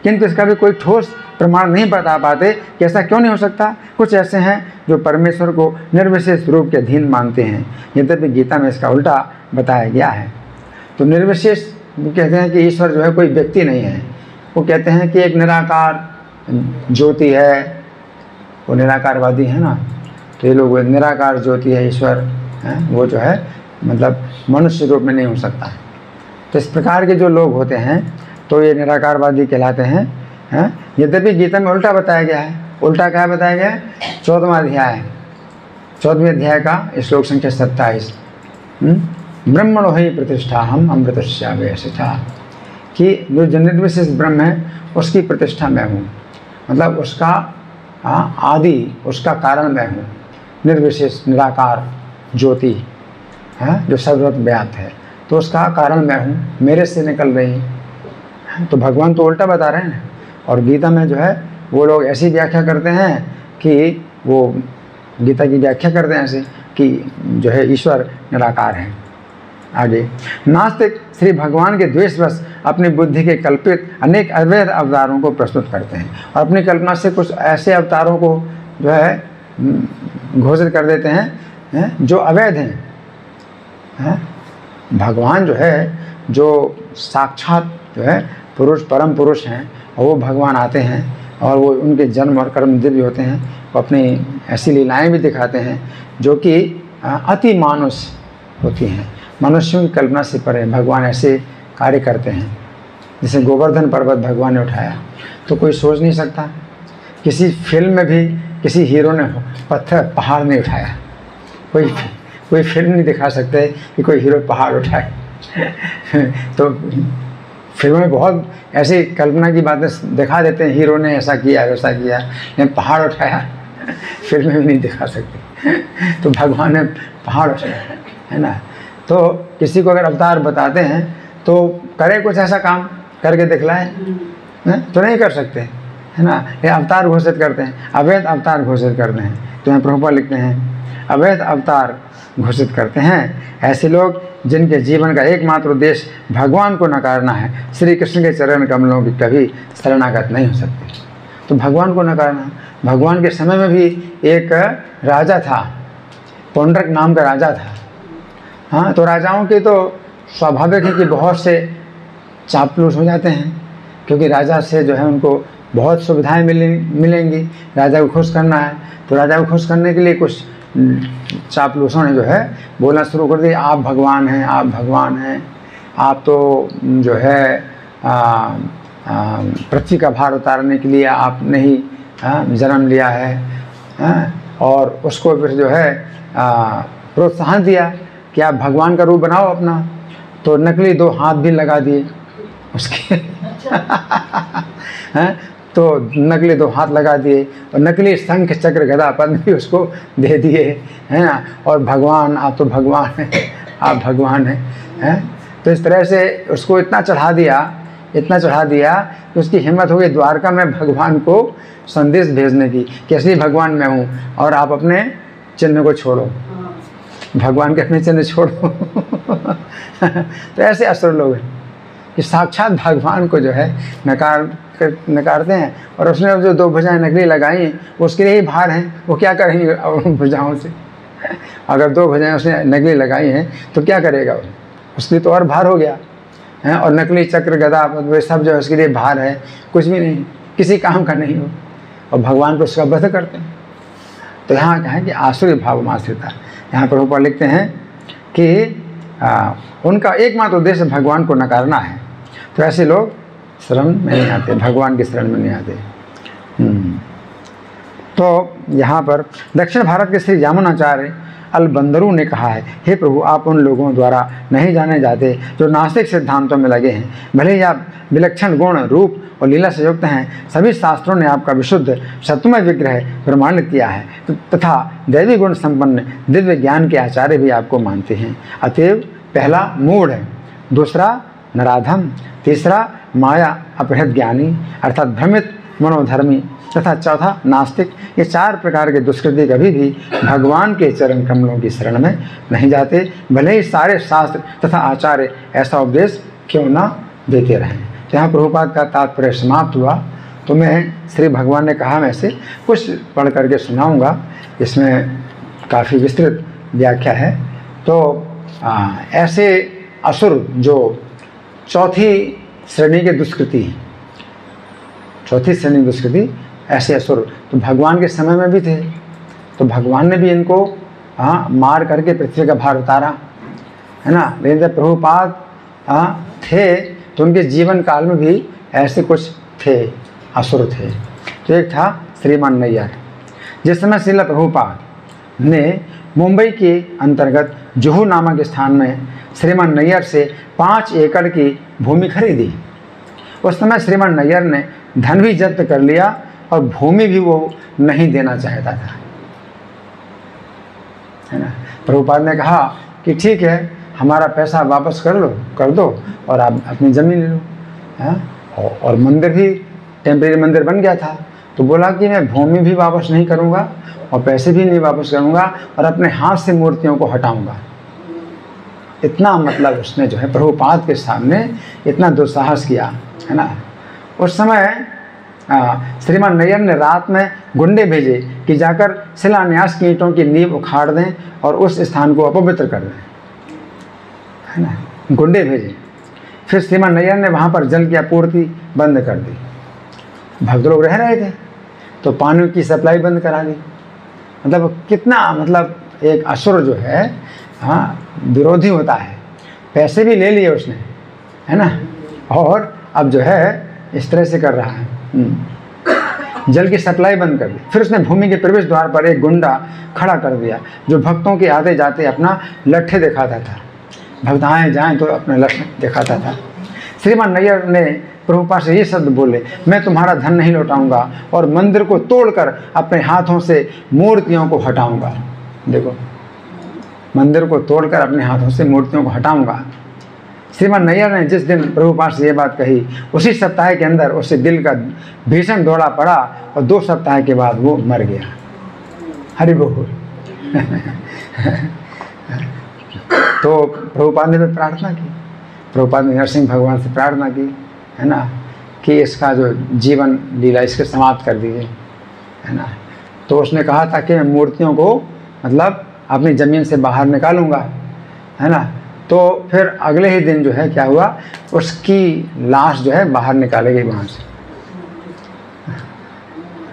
किंतु इसका भी कोई ठोस प्रमाण नहीं बता पाते कि ऐसा क्यों नहीं हो सकता। कुछ ऐसे हैं जो परमेश्वर को निर्विशेष रूप के अधीन मानते हैं, यद्यपि गीता में इसका उल्टा बताया गया है। तो निर्विशेष कहते हैं कि ईश्वर जो है कोई व्यक्ति नहीं है, वो कहते हैं कि एक निराकार ज्योति है, वो निराकारवादी है ना। तो ये लोग निराकार ज्योति है ईश्वर है, वो जो है मतलब मनुष्य रूप में नहीं हो सकता। तो इस प्रकार के जो लोग होते हैं तो ये निराकारवादी कहलाते हैं। यद्यपि गीता में उल्टा बताया गया है। उल्टा क्या बताया गया है, 14वां अध्याय, 14वें अध्याय का श्लोक संख्या 27, ब्रह्मणो हि प्रतिष्ठा हम अमृतस्यावेशिता, कि जो निर्विशेष ब्रह्म है उसकी प्रतिष्ठा मैं हूँ, मतलब उसका आदि, उसका कारण मैं हूँ। निर्विशेष निराकार ज्योति है जो सर्वव्याप्त है, तो उसका कारण मैं हूँ, मेरे से निकल रही है। तो भगवान तो उल्टा बता रहे हैं। और गीता में जो है वो लोग ऐसी व्याख्या करते हैं कि वो गीता की व्याख्या करते हैं ऐसे कि जो है ईश्वर निराकार है। आगे, नास्तिक श्री भगवान के द्वेषवश अपनी बुद्धि के कल्पित अनेक अवैध अवतारों को प्रस्तुत करते हैं और अपनी कल्पना से कुछ ऐसे अवतारों को जो है घोषित कर देते हैं जो अवैध हैं। भगवान जो है जो साक्षात जो है पुरुष, परम पुरुष हैं, और वो भगवान आते हैं और वो उनके जन्म और कर्म दिव्य होते हैं। वो अपनी ऐसी लीलाएं भी दिखाते हैं जो कि अति मानुष होती हैं, मनुष्यों की कल्पना से परे भगवान ऐसे कार्य करते हैं। जैसे गोवर्धन पर्वत भगवान ने उठाया, तो कोई सोच नहीं सकता, किसी फिल्म में भी किसी हीरो ने पत्थर पहाड़ नहीं उठाया। कोई फिल्म नहीं दिखा सकते कि कोई हीरो पहाड़ उठाए। तो फिल्मों में बहुत ऐसी कल्पना की बातें दिखा देते हैं, हीरो ने ऐसा किया वैसा किया, लेकिन पहाड़ उठाया फिल्म में भी नहीं दिखा सकते। तो भगवान ने पहाड़ उठाया, है ना। तो किसी को अगर अवतार बताते हैं तो करे कुछ ऐसा काम करके दिखलाए, तो नहीं कर सकते, है ना। ये अवतार घोषित करते हैं, अवैध अवतार घोषित करते हैं। तो यहाँ प्रभुपाद लिखते हैं, अवैध अवतार घोषित करते हैं ऐसे लोग जिनके जीवन का एकमात्र उद्देश्य भगवान को नकारना है, श्री कृष्ण के चरण कमलों की कभी शरणागत नहीं हो सकते। तो भगवान को नकारना, भगवान के समय में भी एक राजा था, पौंड्रक नाम का राजा था। तो राजाओं के तो स्वाभाविक है कि बहुत से चापलूस हो जाते हैं क्योंकि राजा से जो है उनको बहुत सुविधाएं मिलेंगी, राजा को खुश करना है। तो राजा को खुश करने के लिए कुछ चापलूसों ने जो है बोलना शुरू कर दिया, आप भगवान हैं, आप भगवान हैं, आप तो जो है पृथ्वी का भार उतारने के लिए आपने ही जन्म लिया है। और उसको फिर जो है प्रोत्साहन दिया कि आप भगवान का रूप बनाओ अपना। तो नकली 2 हाथ भी लगा दिए उसके तो नकली 2 हाथ लगा दिए और नकली शंख चक्र गदा पद्म भी उसको दे दिए, है ना। और भगवान, आप तो भगवान हैं, आप भगवान हैं। तो इस तरह से उसको इतना चढ़ा दिया कि उसकी हिम्मत हो गई द्वारका में भगवान को संदेश भेजने की कि असली भगवान मैं हूँ और आप अपने चिन्ह को छोड़ो, भगवान के अपने चिन्ह छोड़ो। तो ऐसे असुर लोग हैं कि साक्षात भगवान को जो है नकारते हैं। और उसने जो 2 भुजाएं नकली लगाई उसके लिए ही भार हैं, वो क्या करेंगे उन भुजाओं से। अगर 2 भुजाएं उसने नकली लगाई हैं तो क्या करेगा वो, उसके लिए तो और भार हो गया है। और नकली चक्र गदा वे सब जो है उसके लिए भार है, कुछ भी नहीं, किसी काम का नहीं हो, और भगवान को उसका वध करते हैं। तो यहाँ क्या है कि आसुरी भाव में आश्रिता। यहाँ प्रभुपाद लिखते हैं कि उनका एकमात्र उद्देश्य भगवान को नकारना है। तो ऐसे लोग शरण में नहीं आते, भगवान की शरण में नहीं आते। तो यहाँ पर दक्षिण भारत के श्री जामुनाचार्य अलबंदरू ने कहा है, हे प्रभु, आप उन लोगों द्वारा नहीं जाने जाते जो नास्तिक सिद्धांतों में लगे हैं। भले ही आप विलक्षण गुण, रूप और लीला से युक्त हैं, सभी शास्त्रों ने आपका विशुद्ध सत्वमय विग्रह प्रमाणित किया है तथा दैवी गुण संपन्न दिव्य ज्ञान के आचार्य भी आपको मानते हैं। अतएव पहला मूढ़ है, दूसरा नराधम, तीसरा माया अपहृत ज्ञानी अर्थात भ्रमित मनोधर्मी तथा चौथा नास्तिक, ये 4 प्रकार के दुष्कृति कभी भी भगवान के चरण कमलों की शरण में नहीं जाते, भले ही सारे शास्त्र तथा आचार्य ऐसा उपदेश क्यों ना देते रहें। तो यहाँ प्रभुपाद का तात्पर्य समाप्त हुआ। तो मैं श्री भगवान ने कहा मैं से कुछ पढ़ करके सुनाऊंगा, इसमें काफ़ी विस्तृत व्याख्या है। तो ऐसे असुर जो चौथी श्रेणी के दुष्कृति, चौथी श्रेणी दुष्कृति, ऐसे असुर तो भगवान के समय में भी थे। तो भगवान ने भी इनको मार करके पृथ्वी का भार उतारा, है ना। लेकिन जब प्रभुपाद थे तो उनके जीवन काल में भी ऐसे कुछ थे, असुर थे। तो एक था श्रीमान नैयर। जिस समय श्रील प्रभुपाद ने मुंबई के अंतर्गत जुहू नामक स्थान में श्रीमान नैयर से 5 एकड़ की भूमि खरीदी, उस समय श्रीमान नैयर ने धन भी जब्त कर लिया और भूमि भी वो नहीं देना चाहता था, है ना। प्रभुपाद ने कहा कि ठीक है, हमारा पैसा वापस कर दो और आप अपनी ज़मीन ले लो, है। और मंदिर भी टेम्परेरी मंदिर बन गया था। तो बोला कि मैं भूमि भी वापस नहीं करूँगा और पैसे भी नहीं वापस करूँगा और अपने हाथ से मूर्तियों को हटाऊँगा। इतना मतलब उसने जो है प्रभुपाद के सामने इतना दुस्साहस किया, है ना। उस समय श्रीमान नैयर ने रात में गुंडे भेजे कि जाकर शिलान्यास की ईंटों की नींव उखाड़ दें और उस स्थान को अपवित्र कर दें, है ना। गुंडे भेजे। फिर श्रीमान नैयर ने वहाँ पर जल की आपूर्ति बंद कर दी। भक्त लोग रह रहे थे तो पानी की सप्लाई बंद करा दी। मतलब कितना, मतलब एक असुर जो है विरोधी होता है। पैसे भी ले लिए उसने, है ना, और अब जो है इस तरह से कर रहा है। जल की सप्लाई बंद कर दी। फिर उसने भूमि के प्रवेश द्वार पर एक गुंडा खड़ा कर दिया जो भक्तों के आते जाते अपना लट्ठे दिखाता था। भक्त आए जाएं तो अपने लट्ठे दिखाता था। श्रीमान नैयर ने प्रभुपाद से ये शब्द बोले, मैं तुम्हारा धन नहीं लौटाऊंगा और मंदिर को तोड़कर अपने हाथों से मूर्तियों को हटाऊंगा। देखो, मंदिर को तोड़कर अपने हाथों से मूर्तियों को हटाऊंगा। श्रीमान नैयर ने जिस दिन प्रभुपाद से ये बात कही, उसी सप्ताह के अंदर उससे दिल का भीषण दौरा पड़ा और 2 सप्ताह के बाद वो मर गया। हरि बोल। तो प्रभुपाद ने भी प्रार्थना की, प्रभुपाद ने नरसिंह भगवान से प्रार्थना की, है ना, कि इसका जो जीवन लीला इसके समाप्त कर दीजिए, है ना। तो उसने कहा था कि मैं मूर्तियों को मतलब अपनी ज़मीन से बाहर निकालूंगा, है ना। तो फिर अगले ही दिन जो है क्या हुआ, उसकी लाश जो है बाहर निकाली गई वहाँ से।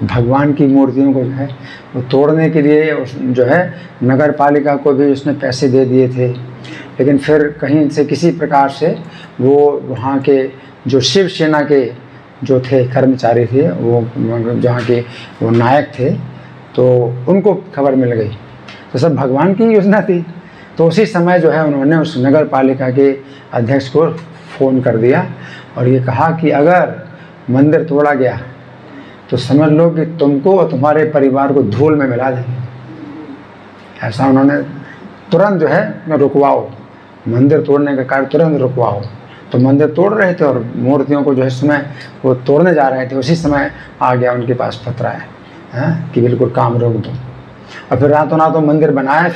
भगवान की मूर्तियों को जो है वो तोड़ने के लिए जो है नगर पालिका को भी उसने पैसे दे दिए थे, लेकिन फिर कहीं से किसी प्रकार से वो वहाँ के जो शिव सेना के जो थे कर्मचारी थे, वो जहाँ के वो नायक थे, तो उनको खबर मिल गई। तो सब भगवान की योजना थी। तो उसी समय जो है उन्होंने उस नगर पालिका के अध्यक्ष को फ़ोन कर दिया और ये कहा कि अगर मंदिर तोड़ा गया तो समझ लो कि तुमको और तुम्हारे परिवार को धूल में मिला देंगे। ऐसा उन्होंने तुरंत जो है रुकवाओ, मंदिर तोड़ने का कार्य तुरंत रुकवाओ। तो मंदिर तोड़ रहे थे और मूर्तियों को जो है समय वो तोड़ने जा रहे थे, उसी समय आ गया उनके पास पत्र है कि बिल्कुल काम रोक दो। और फिर रातों रातों मंदिर बनाया।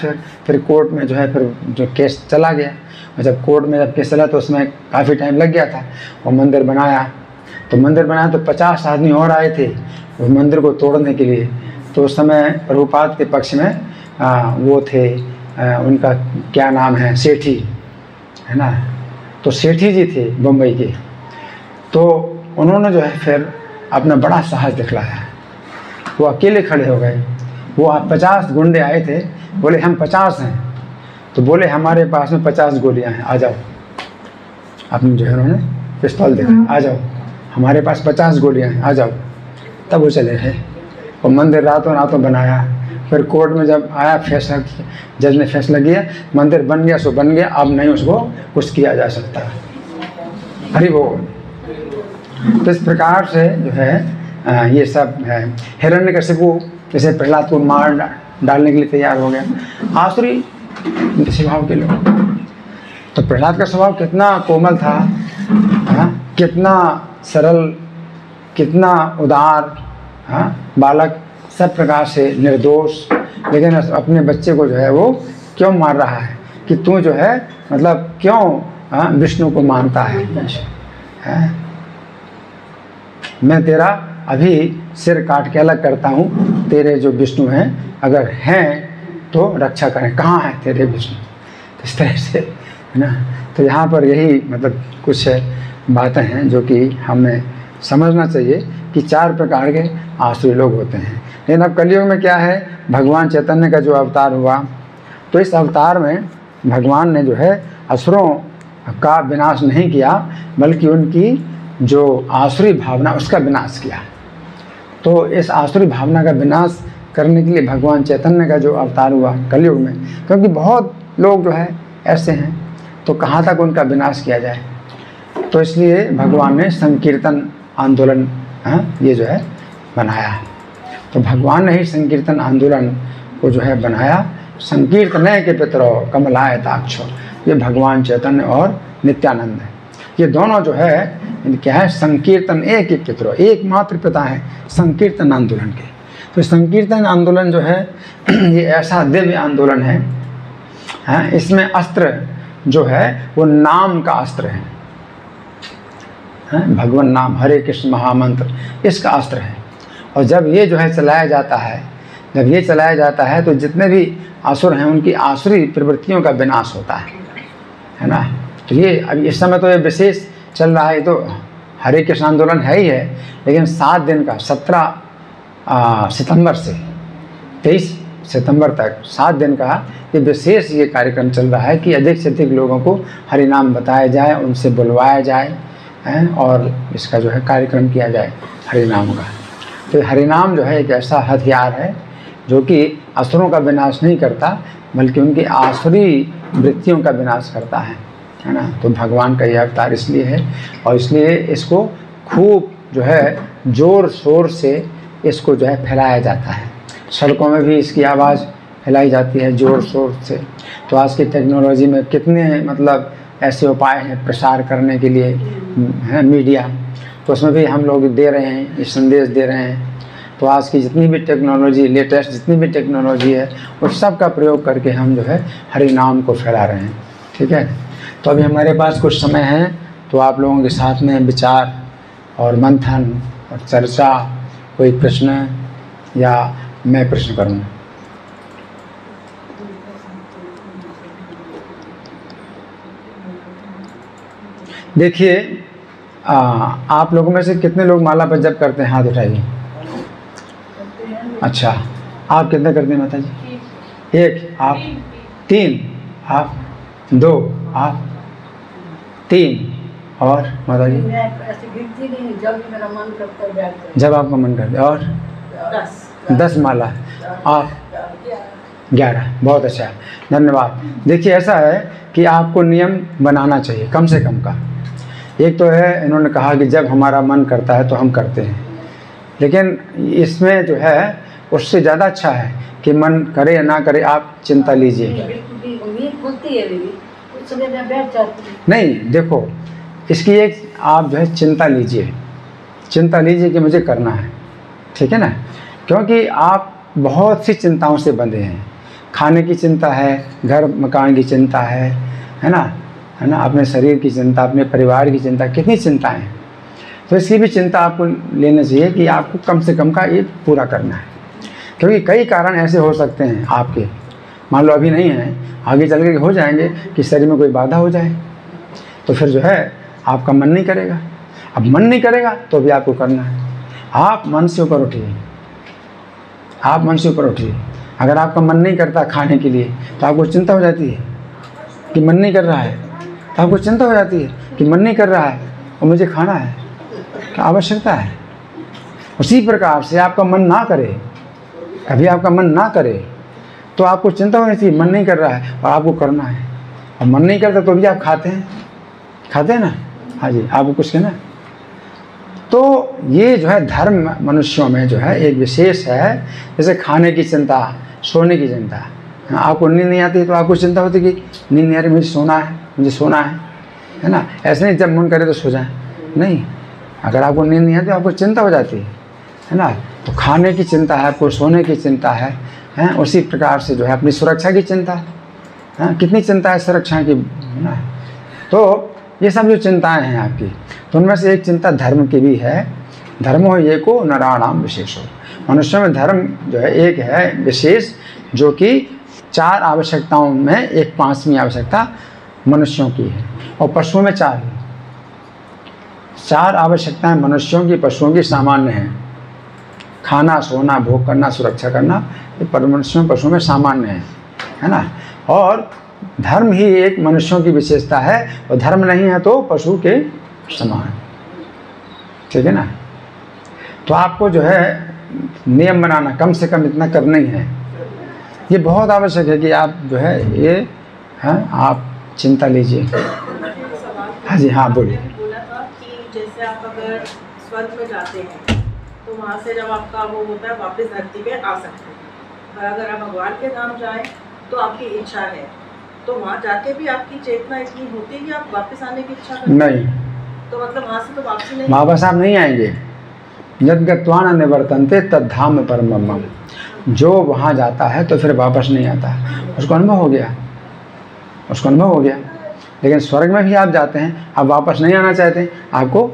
फिर कोर्ट में जो है फिर जो केस चला गया, और जब कोर्ट में जब केस चला तो उसमें काफ़ी टाइम लग गया था। और मंदिर बनाया तो 50 आदमी और आए थे उस मंदिर को तोड़ने के लिए। तो उस समय प्रभुपाद के पक्ष में वो थे, उनका क्या नाम है, सेठी है ना, तो सेठी जी थे बम्बई के। तो उन्होंने जो है फिर अपना बड़ा साहस दिखलाया, वो अकेले खड़े हो गए। वो 50 गुंडे आए थे, बोले हम 50 हैं, तो बोले हमारे पास में 50 गोलियां हैं, आ जाओ। अपनी जो है उन्होंने पिस्तौल देखा, आ जाओ हमारे पास 50 गोलियां हैं, आ जाओ। तब वो चले गए और मंदिर रातों रातों बनाया। फिर कोर्ट में जब आया फैसला, जज ने फैसला किया, मंदिर बन गया सो बन गया, अब नहीं उसको कुछ किया जा सकता। हरि बोल। तो इस प्रकार से जो है ये सब है। हिरण्यकशिपु जैसे प्रहलाद को मार डालने के लिए तैयार हो गया, आसुरी स्वभाव के लोग। तो प्रहलाद का स्वभाव कितना कोमल था, कितना सरल, कितना उदार, बालक, सब प्रकार से निर्दोष। लेकिन अपने बच्चे को जो है वो क्यों मार रहा है कि तू जो है मतलब क्यों विष्णु को मानता है? मैं तेरा अभी सिर काट के अलग करता हूँ, तेरे जो विष्णु हैं अगर हैं तो रक्षा करें, कहाँ है तेरे विष्णु? तो इस तरह से है ना। तो यहाँ पर यही मतलब कुछ बातें हैं जो कि हमें समझना चाहिए कि 4 प्रकार के आसुरी लोग होते हैं। लेकिन अब कलयुग में क्या है, भगवान चैतन्य का जो अवतार हुआ, तो इस अवतार में भगवान ने जो है असुरों का विनाश नहीं किया, बल्कि उनकी जो आसुरी भावना उसका विनाश किया। तो इस आसुरी भावना का विनाश करने के लिए भगवान चैतन्य का जो अवतार हुआ कलयुग में, क्योंकि बहुत लोग जो है ऐसे हैं, तो कहाँ तक उनका विनाश किया जाए। तो इसलिए भगवान ने संकीर्तन आंदोलन ये जो है बनाया। तो भगवान ने ही संकीर्तन आंदोलन को जो है बनाया। संकीर्तन के पितरो कमलायताक्षो, ये भगवान चैतन्य और नित्यानंद है। ये दोनों जो है क्या है, संकीर्तन एक ही पितरो, एकमात्र पिता है संकीर्तन आंदोलन के। तो संकीर्तन आंदोलन जो है ये ऐसा दिव्य आंदोलन है, इसमें अस्त्र जो है वो नाम का अस्त्र है, भगवान नाम, हरे कृष्ण महामंत्र, इसका अस्त्र है। और जब ये जो है चलाया जाता है, तो जितने भी असुर हैं उनकी आसुरी प्रवृत्तियों का विनाश होता है ना। तो ये अब इस समय तो ये विशेष चल रहा है, तो हरे कृष्ण आंदोलन है ही है, लेकिन 7 दिन का 17 सितंबर से 23 सितंबर तक 7 दिन का ये विशेष ये कार्यक्रम चल रहा है कि अधिक से अधिक लोगों को हरि नाम बताया जाए, उनसे बुलवाया जाए और इसका जो है कार्यक्रम किया जाए हरि नाम का। तो हरि नाम जो है एक ऐसा हथियार है जो कि असुरों का विनाश नहीं करता, बल्कि उनकी आसुरी वृत्तियों का विनाश करता है ना। तो भगवान का यह अवतार इसलिए है, और इसलिए इसको खूब जो है ज़ोर शोर से इसको जो है फैलाया जाता है। सड़कों में भी इसकी आवाज़ फैलाई जाती है ज़ोर शोर से। तो आज की टेक्नोलॉजी में कितने मतलब ऐसे उपाय हैं प्रसार करने के लिए, है मीडिया, तो उसमें भी हम लोग दे रहे हैं, ये संदेश दे रहे हैं। तो आज की जितनी भी टेक्नोलॉजी, लेटेस्ट जितनी भी टेक्नोलॉजी है, उस सब का प्रयोग करके हम जो है हरि नाम को फैला रहे हैं। ठीक है, तो अभी हमारे पास कुछ समय है, तो आप लोगों के साथ में विचार और मंथन और चर्चा, कोई प्रश्न या मैं प्रश्न करूँ। देखिए, आप लोगों में से कितने लोग माला पर जप करते हैं? हाथ उठाइए। अच्छा, आप कितने करते हैं माता जी? एक, आप 3, आप 2, आप 3, और माता जी? जब आपका मन करता है। और 10 माला, आप 11। बहुत अच्छा, धन्यवाद। देखिए, ऐसा है कि आपको नियम बनाना चाहिए कम से कम का। एक तो है, इन्होंने कहा कि जब हमारा मन करता है तो हम करते हैं, लेकिन इसमें जो है उससे ज़्यादा अच्छा है कि मन करे या ना करे, आप चिंता लीजिए। नहीं, देखो, इसकी एक आप जो है चिंता लीजिए कि मुझे करना है, ठीक है ना? क्योंकि आप बहुत सी चिंताओं से बंधे हैं। खाने की चिंता है, घर मकान की चिंता है ना, अपने शरीर की चिंता, अपने परिवार की चिंता, कितनी चिंताएं हैं। तो इसकी भी चिंता आपको लेना चाहिए कि आपको कम से कम का ये पूरा करना है, क्योंकि कई कारण ऐसे हो सकते हैं आपके, मान लो अभी नहीं है, आगे चल के हो जाएंगे कि शरीर में कोई बाधा हो जाए, तो फिर जो है आपका मन नहीं करेगा। अब मन नहीं करेगा तो भी आपको करना है। आप मन से ऊपर उठिए, आप मन से ऊपर उठिए। अगर आपका मन नहीं करता खाने के लिए तो आपको चिंता हो जाती है कि मन नहीं कर रहा है, तो आपको चिंता हो जाती है कि मन नहीं कर रहा है और मुझे खाना है, क्या आवश्यकता है। उसी प्रकार से आपका मन ना करे, कभी आपका मन ना करे तो आपको चिंता होनी चाहिए, मन नहीं कर रहा है और आपको करना है। और मन नहीं करता तो भी आप खाते हैं ना। हाँ जी, आपको कुछ कहना। तो ये जो है धर्म मनुष्यों में जो है एक विशेष है, जैसे खाने की चिंता, सोने की चिंता। आपको नींद नहीं आती तो आपको चिंता होती कि नींद नहीं आ रही, मुझे सोना है ना। ऐसे नहीं जब मन करे तो सो जाए, नहीं। अगर आपको नींद नहीं आती तो आपको चिंता हो जाती है ना। तो खाने की चिंता है, आपको सोने की चिंता है। उसी प्रकार से जो है अपनी सुरक्षा की चिंता है। कितनी चिंता है सुरक्षा की, है ना। तो ये सब जो चिंताएं हैं आपकी, तो उनमें से एक चिंता धर्म की भी है। धर्मो एको नराणाम विशेषो, मनुष्यों में धर्म जो है एक है विशेष, जो कि 4 आवश्यकताओं में एक 5वीं आवश्यकता मनुष्यों की है, और पशुओं में 4 है। 4 आवश्यकताएं मनुष्यों की, पशुओं की सामान्य हैं। खाना, सोना, भोग करना, सुरक्षा करना, ये मनुष्यों पशुओं में सामान्य है ना। और धर्म ही एक मनुष्यों की विशेषता है, और धर्म नहीं है तो पशु के समान, ठीक है ना। तो आपको जो है नियम बनाना, कम से कम इतना करना ही है। ये बहुत आवश्यक है कि आप जो है ये आप चिंता लीजिए। हाँ जी, हाँ बोलिए। बोला था कि जैसे आप अगर स्वर्ग में जाते हैं तो वहाँ से जब आपका वो होता है वापस धरती पे आ सकते हैं, और अगर आप भगवान के धाम जाएं तो आपकी इच्छा है, तो वहाँ जाके भी आपकी चेतना इतनी होती है कि आप वापस आने की इच्छा करते नहीं, तो मतलब वहाँ से तो वापसी नहीं, वापस आप नहीं आएंगे। यद गत्वा न निवर्तन्ते तद धाम परमम्, जो वहाँ जाता है तो फिर वापस नहीं आता, उसको अनुभव हो गया। लेकिन स्वर्ग में भी आप जाते हैं, आप वापस नहीं आना चाहते, आपको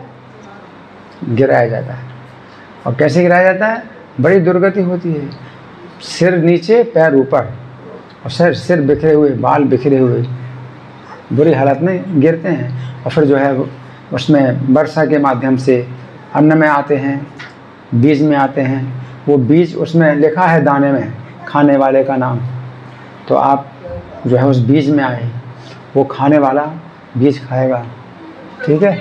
गिराया जाता है। और कैसे गिराया जाता है? बड़ी दुर्गति होती है, सिर नीचे पैर ऊपर, और सिर बिखरे हुए, बाल बिखरे हुए, बुरी हालत में गिरते हैं। और फिर जो है उसमें वर्षा के माध्यम से अन्न में आते हैं, बीज में आते हैं। वो बीज, उसमें लिखा है दाने में खाने वाले का नाम, तो आप जो है उस बीज में आए, वो खाने वाला बीज खाएगा, ठीक है।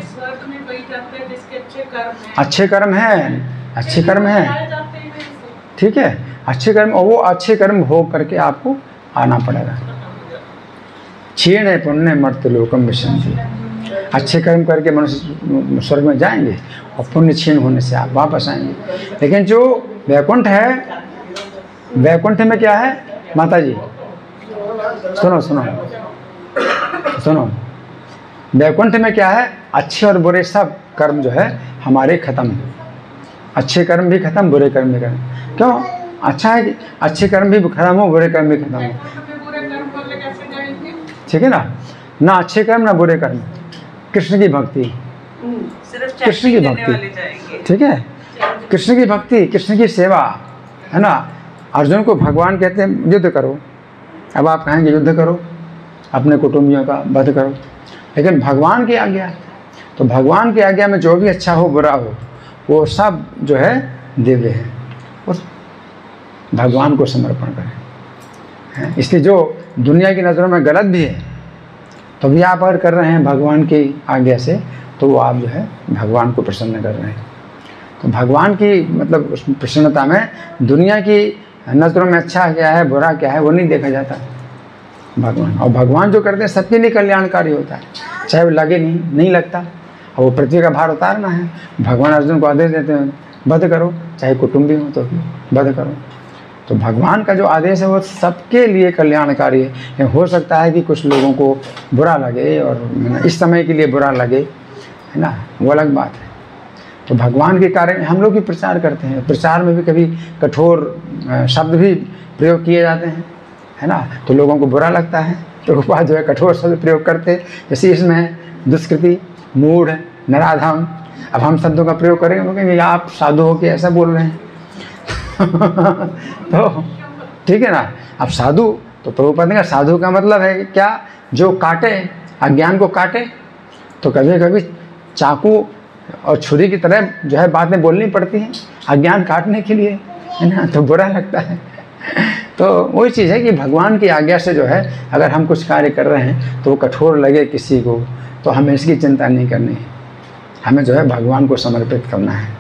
अच्छे कर्म हैं, ठीक है, अच्छे कर्म, और वो अच्छे कर्म भोग करके आपको आना पड़ेगा। क्षीणे पुण्य मर्त्य लोकम विशन्ति, अच्छे कर्म करके मनुष्य स्वर्ग में जाएंगे, और पुण्य क्षीण होने से आप वापस आएंगे। लेकिन जो वैकुंठ है, वैकुंठ में क्या है माता जी? सुनो, वैकुंठ में क्या है? अच्छे और बुरे सब कर्म जो है हमारे खत्म है। अच्छे कर्म भी खत्म, बुरे कर्म भी खत्म। क्यों? अच्छा है कि अच्छे कर्म भी खत्म हो, बुरे कर्म भी खत्म हो, ठीक है ना अच्छे कर्म ना बुरे कर्म, कृष्ण की भक्ति, कृष्ण की भक्ति, ठीक है, कृष्ण की भक्ति, कृष्ण की सेवा, है ना। अर्जुन को भगवान कहते हैं युद्ध करो, अब आप कहेंगे युद्ध करो, अपने कुटुंबियों का वध करो, लेकिन भगवान की आज्ञा, तो भगवान की आज्ञा में जो भी अच्छा हो बुरा हो वो सब जो है दिव्य है, उस भगवान को समर्पण करें। इसलिए जो दुनिया की नज़रों में गलत भी है तो भी आप अगर कर रहे हैं भगवान की आज्ञा से तो वो आप जो है भगवान को प्रसन्न कर रहे हैं। तो भगवान की मतलब उस प्रसन्नता में दुनिया की नज़रों में अच्छा क्या है बुरा क्या है वो नहीं देखा जाता भगवान। और भगवान जो करते हैं सबके लिए कल्याणकारी होता है, चाहे वो लगे नहीं लगता। और वो पृथ्वी का भार उतारना है। भगवान अर्जुन को आदेश देते हैं वध करो, चाहे कुटुंबी हो तो भी वध करो। तो भगवान का जो आदेश है वो सबके लिए कल्याणकारी है। हो सकता है कि कुछ लोगों को बुरा लगे और इस समय के लिए बुरा लगे, है ना, वो अलग बात है। तो भगवान के कार्य हम लोग भी प्रचार करते हैं, प्रचार में भी कभी कठोर शब्द भी प्रयोग किए जाते हैं, है ना, तो लोगों को बुरा लगता है। तो बात जो है कठोर शब्द प्रयोग करते हैं, जैसे इसमें दुष्कृति, मूढ़, नराधम। अब हम शब्दों का प्रयोग करेंगे, कहेंगे आप साधु हो के ऐसा बोल रहे हैं तो ठीक है ना। अब साधु तो प्रभुपाद ने कहा साधु का मतलब है क्या, जो काटे, अज्ञान को काटे। तो कभी कभी चाकू और छुरी की तरह जो है बातें बोलनी पड़ती हैं अज्ञान काटने के लिए, है ना, तो बुरा लगता है। तो वही चीज़ है कि भगवान की आज्ञा से जो है अगर हम कुछ कार्य कर रहे हैं तो वो कठोर लगे किसी को तो हमें इसकी चिंता नहीं करनी है, हमें जो है भगवान को समर्पित करना है।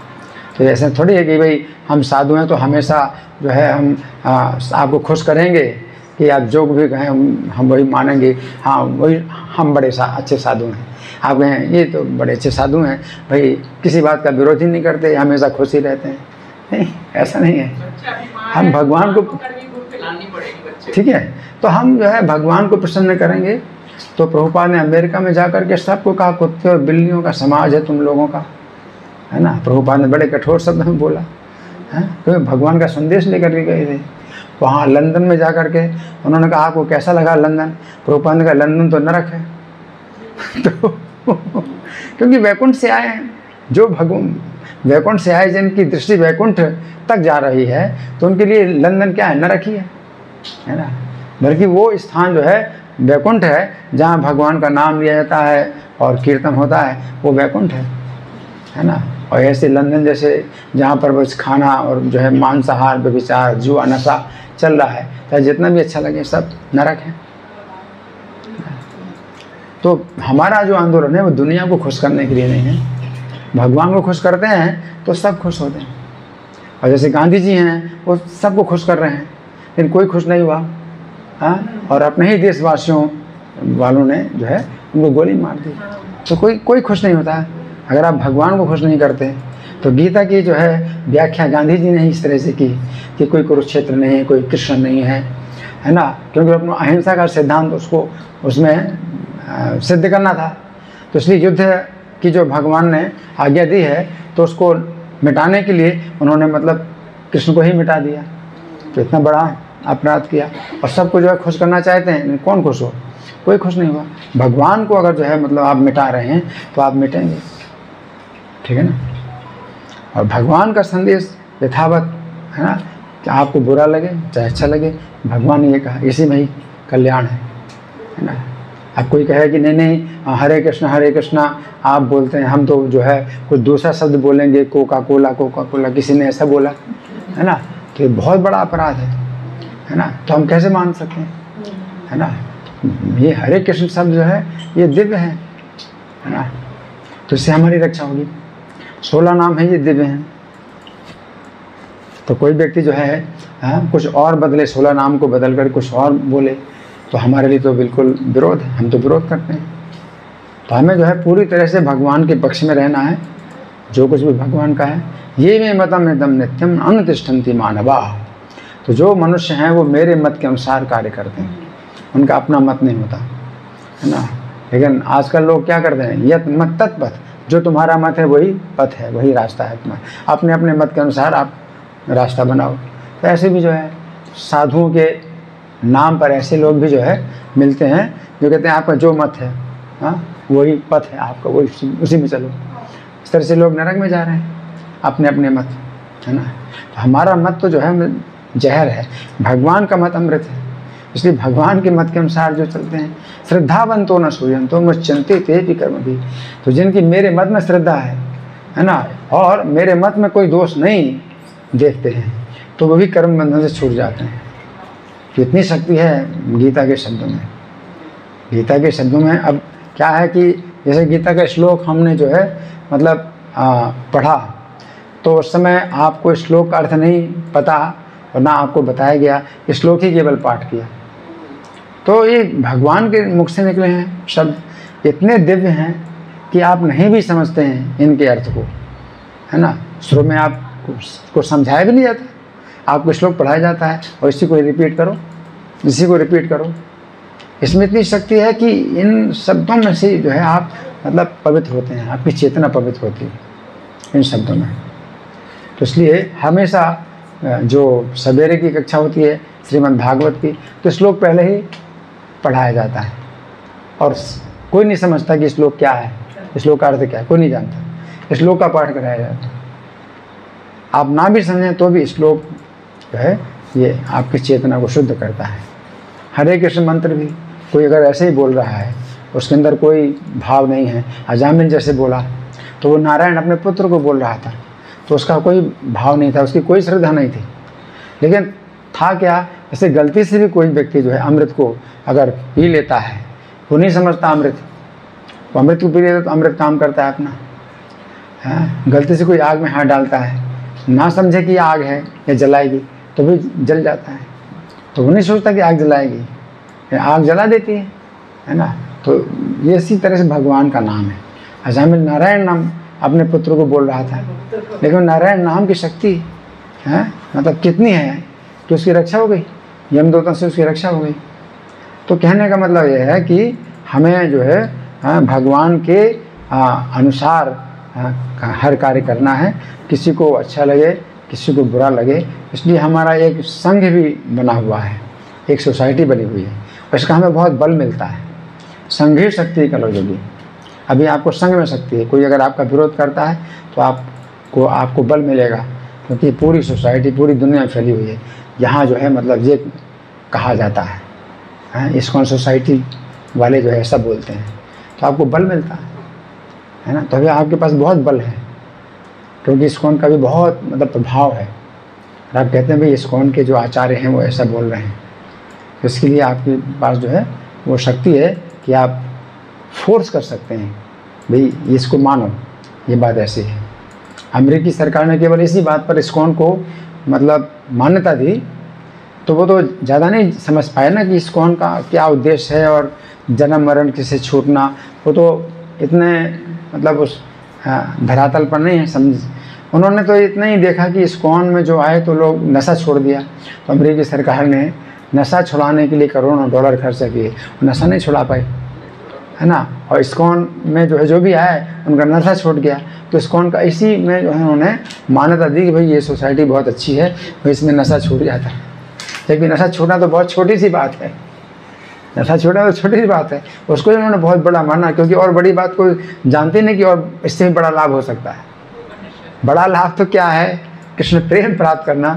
तो ऐसा थोड़ी है कि भाई हम साधु हैं तो हमेशा जो है हम आपको खुश करेंगे कि आप जो भी कहें हम वही मानेंगे, हाँ वही हम बड़े अच्छे साधु हैं। आप कहें ये तो बड़े अच्छे साधु हैं, भाई किसी बात का विरोध ही नहीं करते, हमेशा खुश ही रहते हैं। नहीं, ऐसा नहीं है। हम भगवान को, ठीक है, तो हम जो है भगवान को प्रसन्न करेंगे। तो प्रभुपाद ने अमेरिका में जाकर के सबको कहा कुत्ते और बिल्लियों का समाज है तुम लोगों का, है ना। प्रभुपाद ने बड़े कठोर शब्द में बोला है, क्योंकि भगवान का संदेश लेकर के गए थे। वहाँ लंदन में जा कर के उन्होंने कहा आपको कैसा लगा लंदन। प्रभुपाद ने कहा लंदन तो नरक है तो क्योंकि वैकुंठ से आए हैं, जो भगवान वैकुंठ से आए जिनकी दृष्टि वैकुंठ तक जा रही है तो उनके लिए लंदन क्या है, नरक ही है ना। बल्कि वो स्थान जो है वैकुंठ है जहाँ भगवान का नाम लिया जाता है और कीर्तन होता है, वो वैकुंठ है ना। और ऐसे लंदन जैसे जहाँ पर बस खाना और जो है मांसाहार, व्यभिचार, जुआ, नशा चल रहा है, चाहे जितना भी अच्छा लगे सब नरक है। तो हमारा जो आंदोलन है वो दुनिया को खुश करने के लिए नहीं है, भगवान को खुश करते हैं तो सब खुश होते हैं। और जैसे गांधी जी हैं वो सबको खुश कर रहे हैं, लेकिन कोई खुश नहीं हुआ, हाँ, और अपने ही देशवासियों वालों ने जो है उनको गोली मार दी। तो कोई खुश नहीं होता है अगर आप भगवान को खुश नहीं करते। तो गीता की जो है व्याख्या गांधी जी ने ही इस तरह से की कि कोई कुरुक्षेत्र नहीं है, कोई कृष्ण नहीं है ना, क्योंकि अपना अहिंसा का सिद्धांत उसको उसमें सिद्ध करना था। तो इसलिए युद्ध की जो भगवान ने आज्ञा दी है तो उसको मिटाने के लिए उन्होंने मतलब कृष्ण को ही मिटा दिया। तो इतना बड़ा अपराध किया और सबको जो है खुश करना चाहते हैं, कौन खुश हो, कोई खुश नहीं हुआ। भगवान को अगर जो है मतलब आप मिटा रहे हैं तो आप मिटेंगे, ठीक है ना। और भगवान का संदेश यथावत है ना, कि आपको बुरा लगे चाहे अच्छा लगे, भगवान ने ये कहा, इसी में ही कल्याण है ना। अब कोई कहे कि नहीं हरे कृष्णा आप बोलते हैं, हम तो जो है कुछ दूसरा शब्द बोलेंगे, कोका कोला किसी ने ऐसा बोला, है ना, तो ये बहुत बड़ा अपराध है ना। तो हम कैसे मान सकते हैं, है ना। ये हरे कृष्ण शब्द जो है ये दिव्य है ना, तो इससे हमारी रक्षा होगी। 16 नाम है ये दिव्य हैं। तो कोई व्यक्ति जो है कुछ और बदले, 16 नाम को बदल कर कुछ और बोले तो हमारे लिए तो बिल्कुल विरोध है, हम तो विरोध करते हैं। तो हमें जो है पूरी तरह से भगवान के पक्ष में रहना है, जो कुछ भी भगवान का है। ये में मतम एकदम नित्यम अनुतिष्ठन्ति मानवा। तो जो मनुष्य हैं वो मेरे मत के अनुसार कार्य करते हैं, उनका अपना मत नहीं होता, है ना। लेकिन आजकल लोग क्या करते हैं, यत मत तत्पथ, जो तुम्हारा मत है वही पथ है, वही रास्ता है तुम्हारा, अपने अपने मत के अनुसार आप रास्ता बनाओ। तो ऐसे भी जो है साधुओं के नाम पर ऐसे लोग भी जो है मिलते हैं जो कहते हैं आपका जो मत है वही पथ है आपका, वही उसी में चलो। इस तरह से लोग नरक में जा रहे हैं अपने अपने मत, है ना। तो हमारा मत तो जो है जहर है, भगवान का मत अमृत है। इसलिए भगवान के मत के अनुसार जो चलते हैं, श्रद्धावंतो न सूयंतो मुच्यन्ते ते भी कर्म भी, तो जिनकी मेरे मत में श्रद्धा है ना, और मेरे मत में कोई दोष नहीं देखते हैं, तो वो भी कर्म बंधन से छूट जाते हैं। तो इतनी शक्ति है गीता के शब्दों में। गीता के शब्दों में अब क्या है कि जैसे गीता का श्लोक हमने जो है मतलब पढ़ा, तो उस समय आपको श्लोक का अर्थ नहीं पता और ना आपको बताया गया, श्लोक ही केवल पाठ किया, तो ये भगवान के मुख से निकले हैं शब्द, इतने दिव्य हैं कि आप नहीं भी समझते हैं इनके अर्थ को, है ना। शुरू में आपको समझाया भी नहीं जाता, आपको श्लोक पढ़ाया जाता है और इसी को रिपीट करो, इसी को रिपीट करो। इसमें इतनी शक्ति है कि इन शब्दों में से जो है आप मतलब पवित्र होते हैं, आपकी चेतना पवित्र होती है इन शब्दों में। तो इसलिए हमेशा जो सवेरे की कक्षा होती है श्रीमद् भागवत की, तो श्लोक पहले ही पढ़ाया जाता है और कोई नहीं समझता कि श्लोक क्या है, श्लोक का अर्थ क्या है, कोई नहीं जानता, श्लोक का पाठ कराया जाता है। आप ना भी समझें तो भी श्लोक जो है ये आपकी चेतना को शुद्ध करता है। हरे कृष्ण मंत्र भी कोई अगर ऐसे ही बोल रहा है, उसके अंदर कोई भाव नहीं है, अजामिल जैसे बोला, तो वो नारायण अपने पुत्र को बोल रहा था, तो उसका कोई भाव नहीं था, उसकी कोई श्रद्धा नहीं थी, लेकिन था क्या, जैसे गलती से भी कोई व्यक्ति जो है अमृत को अगर पी लेता है, वो नहीं समझता अमृत, वो अमृत को पी लेता तो अमृत काम करता है अपना, है। गलती से कोई आग में हाथ डालता है, ना समझे कि आग है या जलाएगी, तो भी जल जाता है, तो वो नहीं सोचता कि आग जलाएगी, आग जला देती है ना। तो ये इसी तरह से भगवान का नाम है। अजामिल नारायण नाम अपने पुत्र को बोल रहा था, लेकिन नारायण नाम की शक्ति है मतलब कितनी है कि उसकी रक्षा हो गई, यमदूतों से उसकी रक्षा हो गई। तो कहने का मतलब यह है कि हमें जो है भगवान के अनुसार हर कार्य करना है, किसी को अच्छा लगे किसी को बुरा लगे। इसलिए हमारा एक संघ भी बना हुआ है, एक सोसाइटी बनी हुई है, और इसका हमें बहुत बल मिलता है। संघी शक्ति करो योगी, अभी आपको संघ में शक्ति है। कोई अगर आपका विरोध करता है तो आपको बल मिलेगा, क्योंकि पूरी सोसाइटी पूरी दुनिया फैली हुई है। यहाँ जो है मतलब ये कहा जाता है इस्कॉन सोसाइटी वाले जो है ऐसा बोलते हैं, तो आपको बल मिलता है ना। तो अभी आपके पास बहुत बल है, क्योंकि इस्कॉन का भी बहुत मतलब प्रभाव है। और आप कहते हैं भाई इस्कॉन के जो आचार्य हैं वो ऐसा बोल रहे हैं, तो इसके लिए आपके पास जो है वो शक्ति है कि आप फोर्स कर सकते हैं भाई इसको मानो, ये बात ऐसी है। अमेरिकी सरकार ने केवल इसी बात पर इस्कॉन को मतलब मान्यता दी, तो वो तो ज़्यादा नहीं समझ पाए ना कि इस्कॉन का क्या उद्देश्य है और जन्म मरण किसे छूटना, वो तो इतने मतलब उस धरातल पर नहीं है समझ। उन्होंने तो इतना ही देखा कि इस्कॉन में जो आए तो लोग नशा छोड़ दिया, तो अमेरिकी सरकार ने नशा छुड़ाने के लिए करोड़ों डॉलर खर्चा किए, नशा नहीं छुड़ा पाए, है ना। और इस्कॉन में जो है जो भी आए उनका नशा छूट गया, तो इस्कॉन का इसी में जो है उन्होंने मान्यता दी कि भाई ये सोसाइटी बहुत अच्छी है, तो इसमें नशा छूट जाता है। लेकिन नशा छूटना तो बहुत छोटी सी बात है, नशा छूटना तो छोटी सी बात है, उसको इन्होंने बहुत बड़ा माना, क्योंकि और बड़ी बात को जानते नहीं कि और इससे भी बड़ा लाभ हो सकता है। बड़ा लाभ तो क्या है, कृष्ण प्रेम प्राप्त करना,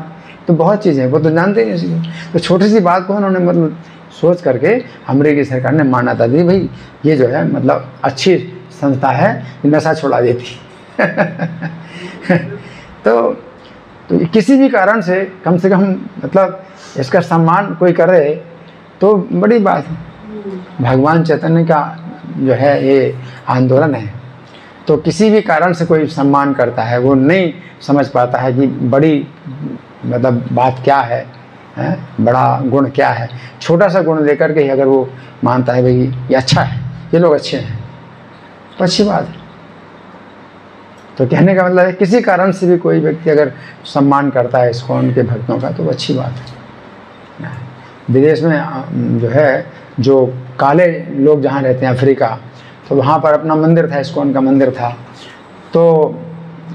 तो बहुत चीज़ें वो तो जानते ही नहीं। तो छोटी सी बात को उन्होंने मतलब सोच करके अमेरिकी सरकार ने मान्यता दी, भाई ये जो है मतलब अच्छी संस्था है, नशा छुड़ा देती तो किसी भी कारण से कम मतलब इसका सम्मान कोई करे तो बड़ी बात है। भगवान चैतन्य का जो है ये आंदोलन है, तो किसी भी कारण से कोई सम्मान करता है, वो नहीं समझ पाता है कि बड़ी मतलब बात क्या है, बड़ा गुण क्या है। छोटा सा गुण लेकर के ही अगर वो मानता है भाई ये अच्छा है, ये लोग अच्छे हैं, तो अच्छी बात है। तो कहने का मतलब है किसी कारण से भी कोई व्यक्ति अगर सम्मान करता है इस्कॉन के भक्तों का, तो वो अच्छी बात है। विदेश में जो है जो काले लोग जहाँ रहते हैं अफ्रीका, तो वहाँ पर अपना मंदिर था, इस्कॉन का मंदिर था। तो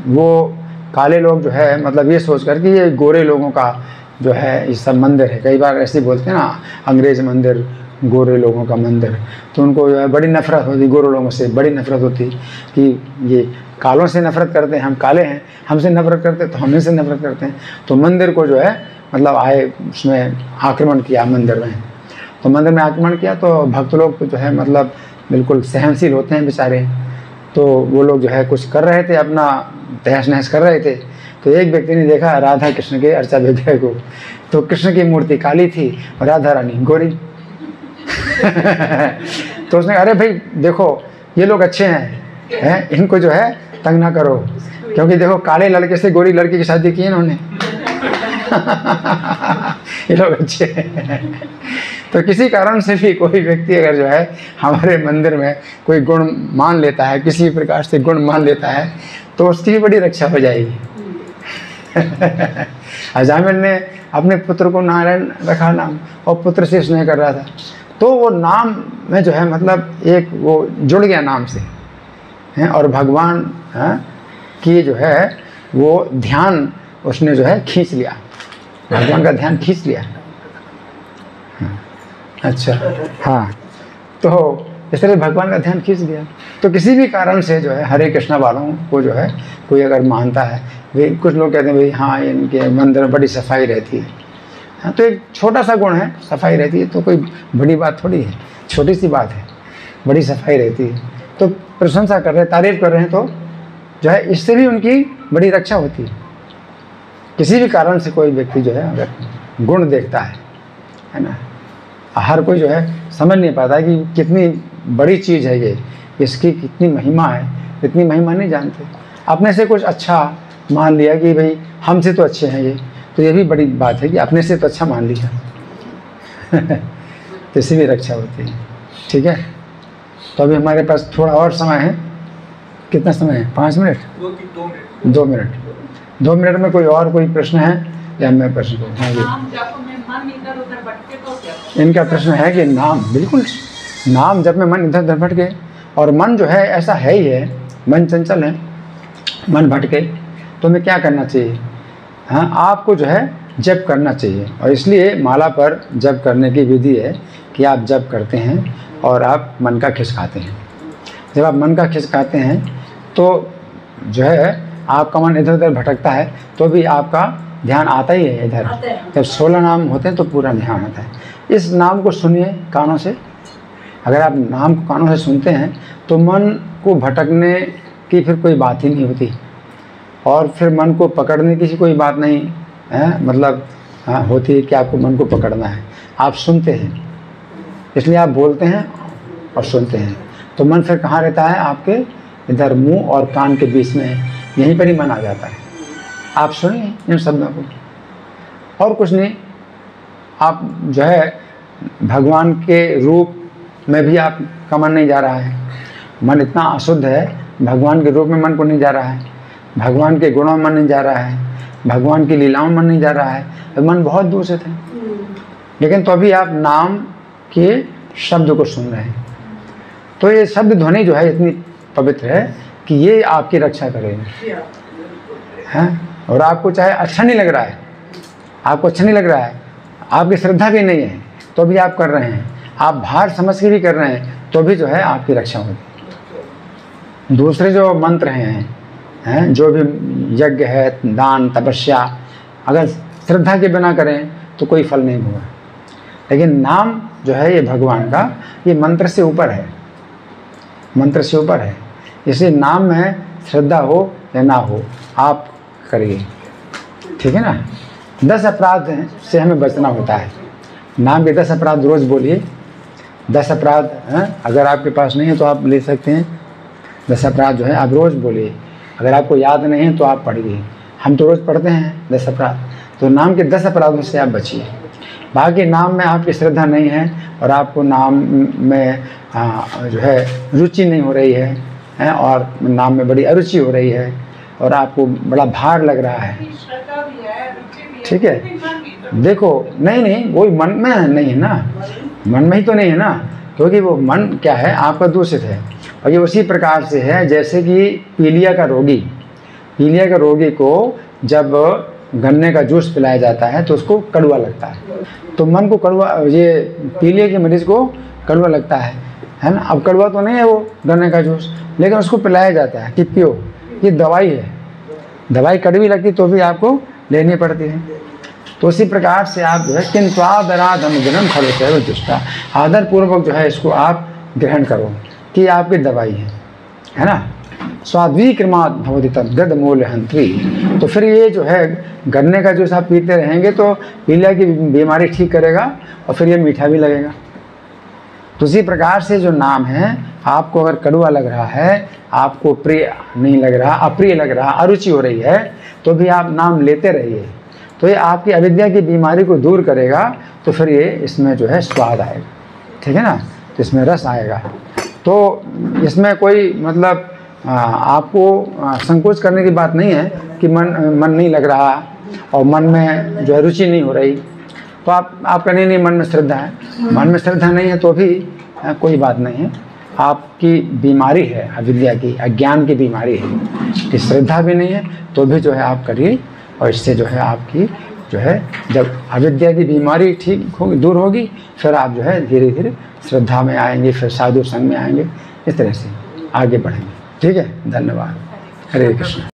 वो काले लोग जो है मतलब ये सोच कर कि ये गोरे लोगों का जो है ये सब मंदिर है, कई बार ऐसे बोलते हैं ना, अंग्रेज मंदिर गोरे लोगों का मंदिर, तो उनको जो है बड़ी नफरत होती, गोरे लोगों से बड़ी नफरत होती कि ये कालों से नफरत करते हैं, हम काले हैं, हमसे नफरत करते हैं तो हम इनसे नफरत करते हैं। तो मंदिर को जो है मतलब आए उसमें आक्रमण किया मंदिर में, तो मंदिर में आक्रमण किया। तो भक्त लोग तो जो है मतलब बिल्कुल सहनशील होते हैं बेचारे, तो वो लोग जो है कुछ कर रहे थे, अपना तहस नहस कर रहे थे। तो एक व्यक्ति ने देखा राधा कृष्ण के अर्चा विग्रह को, तो कृष्ण की मूर्ति काली थी और राधा रानी गोरी। तो उसने अरे भाई देखो ये लोग अच्छे हैं, इनको जो है तंग ना करो, क्योंकि देखो काले लड़के से गोरी लड़की की शादी की इन्होंने। ये लोग अच्छे हैं। तो किसी कारण से भी कोई व्यक्ति अगर जो है हमारे मंदिर में कोई गुण मान लेता है, किसी प्रकार से गुण मान लेता है, तो उसकी भी बड़ी रक्षा हो जाएगी। अजामिल ने अपने पुत्र को नारायण रखा नाम, और पुत्र से स्नेह कर रहा था, तो वो नाम में जो है मतलब एक वो जुड़ गया नाम से हैं, और भगवान की जो है वो ध्यान उसने जो है खींच लिया, भगवान का ध्यान खींच लिया। अच्छा हाँ, तो इस तरह भगवान का ध्यान खींच लिया। तो किसी भी कारण से जो है हरे कृष्णा वालों को जो है कोई अगर मानता है, वे कुछ लोग कहते हैं भाई हाँ इनके मंदिर में बड़ी सफाई रहती है, हाँ तो एक छोटा सा गुण है, सफाई रहती है, तो कोई बड़ी बात थोड़ी है, छोटी सी बात है, बड़ी सफाई रहती है। तो प्रशंसा कर रहे हैं, तारीफ कर रहे हैं, तो जो है इससे भी उनकी बड़ी रक्षा होती है। किसी भी कारण से कोई व्यक्ति जो है अगर गुण देखता है ना, हर कोई जो है समझ नहीं पाता कि कितनी बड़ी चीज़ है ये, इसकी कितनी महिमा है, इतनी महिमा नहीं जानते। अपने से कुछ अच्छा मान लिया कि भाई हमसे तो अच्छे हैं ये, तो ये भी बड़ी बात है कि अपने से तो अच्छा मान लिया। तो इससे भी रक्षा होती है। ठीक है, तो अभी हमारे पास थोड़ा और समय है। कितना समय है? 5 मिनट? 2 मिनट। 2 मिनट में कोई और कोई प्रश्न है या मैं प्रश्न करूँ? हाँ जी, इनका प्रश्न है कि नाम, बिल्कुल नाम जब में मन इधर उधर भटके, और मन जो है ऐसा है ही है, मन चंचल है, मन भटके, तो हमें क्या करना चाहिए? हाँ, आपको जो है जप करना चाहिए, और इसलिए माला पर जप करने की विधि है कि आप जप करते हैं और आप मन का खिसकाते हैं। जब आप मन का खिसकाते हैं तो जो है आपका मन इधर उधर भटकता है, तो भी आपका ध्यान आता ही है इधर। जब 16 नाम होते हैं तो पूरा ध्यान आता है। इस नाम को सुनिए कानों से। अगर आप नाम को कानों से सुनते हैं तो मन को भटकने की फिर कोई बात ही नहीं होती, और फिर मन को पकड़ने की कोई बात नहीं है, मतलब होती है कि आपको मन को पकड़ना है। आप सुनते हैं, इसलिए आप बोलते हैं और सुनते हैं, तो मन फिर कहाँ रहता है? आपके इधर मुंह और कान के बीच में, यहीं पर ही मन आ जाता है। आप सुनिए इन शब्दों को, और कुछ नहीं। आप जो है भगवान के रूप में भी आपका मन नहीं जा रहा है, मन इतना अशुद्ध है, भगवान के रूप में मन को नहीं जा रहा है, भगवान के गुणों में मन नहीं जा रहा है, भगवान की लीलाओं में मन नहीं जा रहा है, तो मन बहुत दूषित है। लेकिन तो अभी आप नाम के शब्द को सुन रहे हैं, तो ये शब्द ध्वनि जो है इतनी पवित्र है कि ये आपकी रक्षा करेगी, हैं? और आपको चाहे अच्छा नहीं लग रहा है, आपको अच्छा नहीं लग रहा है, आपकी श्रद्धा भी नहीं है, तो भी आप कर रहे हैं, आप भार समझ के भी कर रहे हैं, तो भी जो है आपकी रक्षा होगी। दूसरे जो मंत्र हैं, जो भी यज्ञ है, दान, तपस्या, अगर श्रद्धा के बिना करें तो कोई फल नहीं होगा। लेकिन नाम जो है ये भगवान का, ये मंत्र से ऊपर है, मंत्र से ऊपर है। इसलिए नाम में श्रद्धा हो या ना हो, आप करिए, ठीक है ना। 10 अपराध से हमें बचना होता है। नाम के 10 अपराध रोज़ बोलिए। 10 अपराध अगर आपके पास नहीं है तो आप ले सकते हैं। 10 अपराध जो है आप रोज़ बोलिए। अगर आपको याद नहीं है तो आप पढ़िए। हम तो रोज़ पढ़ते हैं 10 अपराध, तो नाम के 10 अपराधों से आप बचिए। बाकी नाम में आपकी श्रद्धा नहीं है और आपको नाम में जो है रुचि नहीं हो रही है, और नाम में बड़ी अरुचि हो रही है और आपको बड़ा भार लग रहा है, ठीक है। देखो नहीं वो मन में नहीं है ना, मन में ही तो नहीं है ना, क्योंकि वो मन क्या है आपका दूषित है। और ये उसी प्रकार से है जैसे कि पीलिया का रोगी को जब गन्ने का जूस पिलाया जाता है तो उसको कड़वा लगता है, तो मन को कड़वा, ये पीलिया के मरीज को कड़वा लगता है ना। अब कड़वा तो नहीं है वो गन्ने का जूस, लेकिन उसको पिलाया जाता है कि पियो, ये दवाई है। दवाई कड़वी लगती तो भी आपको लेनी पड़ती है। तो उसी प्रकार से आप जो है किंत्वादराद अनुदिनम खलुतैव जुष्टा, आदर पूर्वक जो है इसको आप ग्रहण करो कि आपकी दवाई है ना। स्वाद्वीक्रमात् भवति तद्गद मूल्य हंत्री, तो फिर ये जो है गन्ने का जूस आप पीते रहेंगे तो पीलिया की बीमारी ठीक करेगा और फिर ये मीठा भी लगेगा। तो उसी प्रकार से जो नाम है, आपको अगर कड़वा लग रहा है, आपको प्रिय नहीं लग रहा, अप्रिय लग रहा, अरुचि हो रही है, तो भी आप नाम लेते रहिए, तो ये आपकी अविद्या की बीमारी को दूर करेगा। तो फिर ये इसमें जो है स्वाद आएगा, ठीक है ना, तो इसमें रस आएगा। तो इसमें कोई मतलब आपको संकोच करने की बात नहीं है कि मन नहीं लग रहा और मन में जो है रुचि नहीं हो रही, तो आप कहने नहीं मन में श्रद्धा है, मन में श्रद्धा नहीं है तो भी कोई बात नहीं है, आपकी बीमारी है अविद्या की, अज्ञान की बीमारी है, कि श्रद्धा भी नहीं है तो भी जो है आप करिए, और इससे जो है आपकी जो है जब अविद्या की बीमारी ठीक होगी, दूर होगी, फिर आप जो है धीरे धीरे श्रद्धा में आएंगे, फिर साधु संग में आएंगे, इस तरह से आगे बढ़ेंगे। ठीक है, धन्यवाद। हरे कृष्ण।